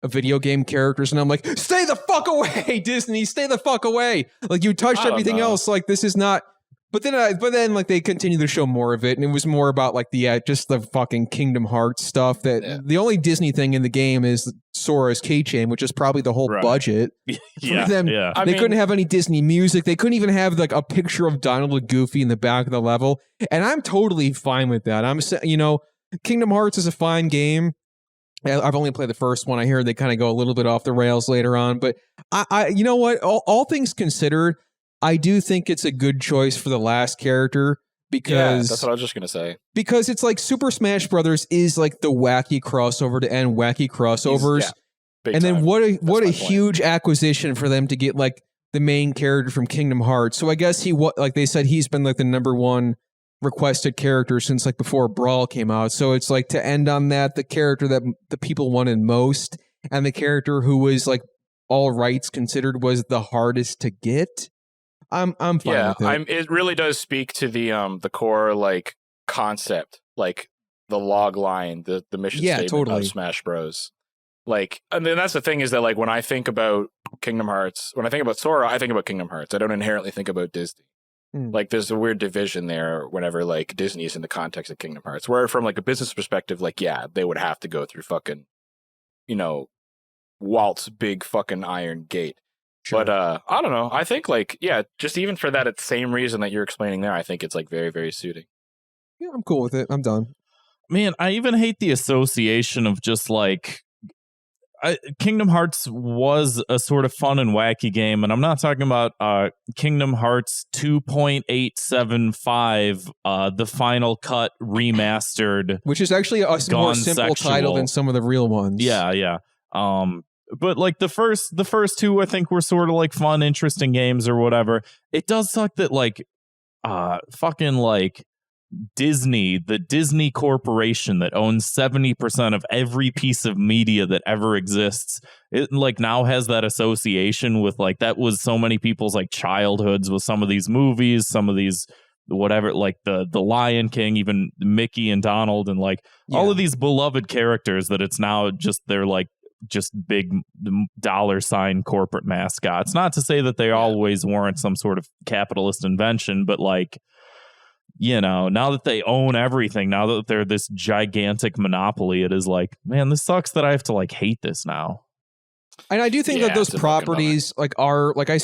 video game characters, and I'm like, stay the fuck away, Disney, stay the fuck away. Like you touched everything else. Like this is not. But then like they continue to show more of it, and it was more about like the just the fucking Kingdom Hearts stuff. That the only Disney thing in the game is Sora's keychain, which is probably the whole budget. Yeah, for them. They couldn't have any Disney music. They couldn't even have like a picture of Donald and Goofy in the back of the level, and I'm totally fine with that. Kingdom Hearts is a fine game. I've only played the first one. I hear they kind of go a little bit off the rails later on, but I you know what? All things considered, I do think it's a good choice for the last character because that's what I was just gonna say. Because it's like Super Smash Brothers is like the wacky crossover to end wacky crossovers, and then what a huge acquisition for them to get like the main character from Kingdom Hearts. So I guess like they said he's been like the number one requested character since like before Brawl came out. So it's like to end on that, the character that the people wanted most, and the character who was like all rights considered was the hardest to get. I'm fine with it. It really does speak to the core like concept, like the log line, the mission statement of Smash Bros. Like, and then that's the thing is that like when I think about Kingdom Hearts, when I think about Sora, I think about Kingdom Hearts. I don't inherently think about Disney. Like there's a weird division there whenever like Disney is in the context of Kingdom Hearts. Where from like a business perspective, like they would have to go through fucking, Walt's big fucking iron gate. Sure. But I don't know. I think like just even for that same reason that you're explaining there, I think it's like very, very suiting. Yeah, I'm cool with it. I'm done. Man, I even hate the association of just like Kingdom Hearts was a sort of fun and wacky game, and I'm not talking about Kingdom Hearts 2.875, the final cut remastered, which is actually a more simple title than some of the real ones. Yeah. But like the first two, I think were sort of like fun, interesting games or whatever. It does suck that like fucking like Disney, the Disney Corporation that owns 70% of every piece of media that ever exists, it like now has that association with like that was so many people's like childhoods with some of these movies, some of these whatever, like the Lion King, even Mickey and Donald, and like all of these beloved characters that it's now just they're like just big $ corporate mascots. Not to say that they always weren't some sort of capitalist invention, but like, now that they own everything, now that they're this gigantic monopoly, it is like, man, this sucks that I have to like hate this now. And I do think that those properties like are like I'm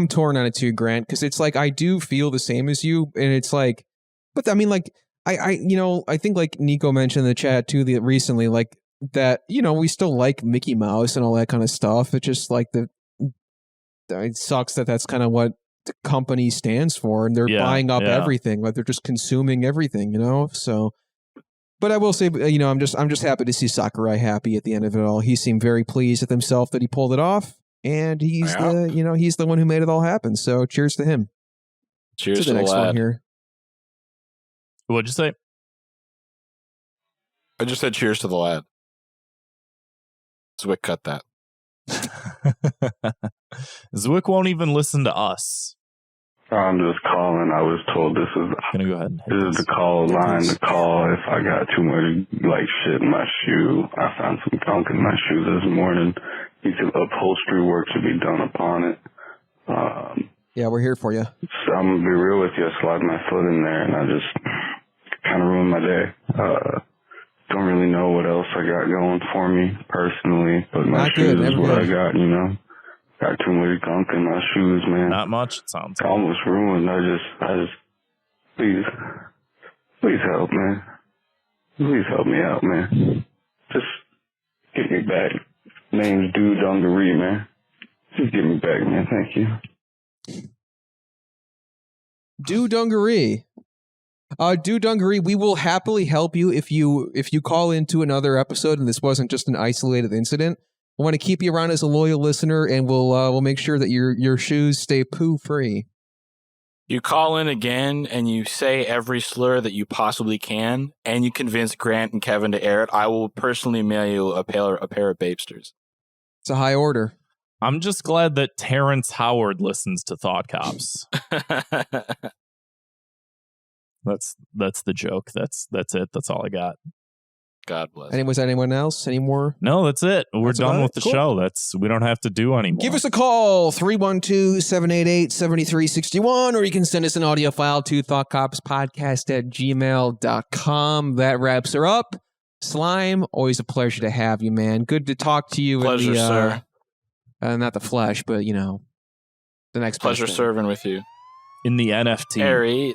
torn on it too, Grant, because it's like I do feel the same as you, and it's like, but I mean, like I think like Nico mentioned in the chat too recently, like that we still like Mickey Mouse and all that kind of stuff. It's just like it sucks that that's kind of what the company stands for, and they're buying up everything, like they're just consuming everything, So, but I will say, I'm just happy to see Sakurai happy at the end of it all. He seemed very pleased with himself that he pulled it off, and he's he's the one who made it all happen. So, cheers to him. Cheers to the next lad. one here. What'd you say? I just said cheers to the lad. Zwick cut that. Zwick won't even listen to us. I'm just calling. I was told this is gonna go ahead. This is the call line to call if I got too much like shit in my shoe. I found some gunk in my shoe this morning. Upholstery work should be done upon it. Yeah, we're here for you. So I'm gonna be real with you. I slid my foot in there, and I just kind of ruined my day. Don't really know what else I got going for me personally, but my shoes is what I got, Got too much gunk in my shoes, man. Not much, it sounds like. Almost ruined. I just, please help, man. Please help me out, man. Just get me back. Name's Dude Dungaree, man. Just get me back, man. Thank you. Dude Dungaree. Dude Dungaree, we will happily help you if you call into another episode and this wasn't just an isolated incident. I want to keep you around as a loyal listener, and we'll make sure that your shoes stay poo free. You call in again and you say every slur that you possibly can, and you convince Grant and Kevin to air it. I will personally mail you a pair of Bapesters. It's a high order. I'm just glad that Terrence Howard listens to Thought Cops. That's the joke. That's it. That's all I got. God bless. Was anyone else? Any more? No, that's it. We're done with the show. We don't have to do anymore. Give us a call, 312-788-7361, or you can send us an audio file to thoughtcopspodcast@gmail.com. That wraps her up. Slime, always a pleasure to have you, man. Good to talk to you. Pleasure, sir. Not the flesh, but, the next pleasure serving with you. In the NFT. Harry.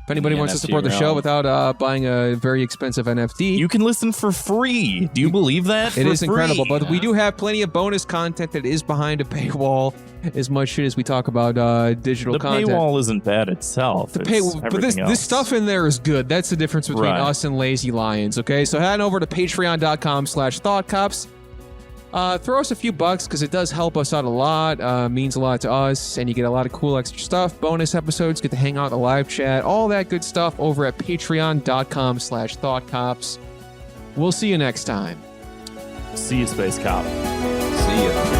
If anybody wants to support the show without buying a very expensive NFT, you can listen for free. Do you believe that? It is incredible, but we do have plenty of bonus content that is behind a paywall. As much shit as we talk about digital content. The paywall isn't bad itself. But this stuff in there is good. That's the difference between us and Lazy Lions. Okay, so head on over to patreon.com/thoughtcops. Throw us a few bucks because it does help us out a lot. Means a lot to us, and you get a lot of cool extra stuff. Bonus episodes, get to hang out in the live chat, all that good stuff over at patreon.com/thoughtcops. We'll see you next time. See you, Space Cop. See ya.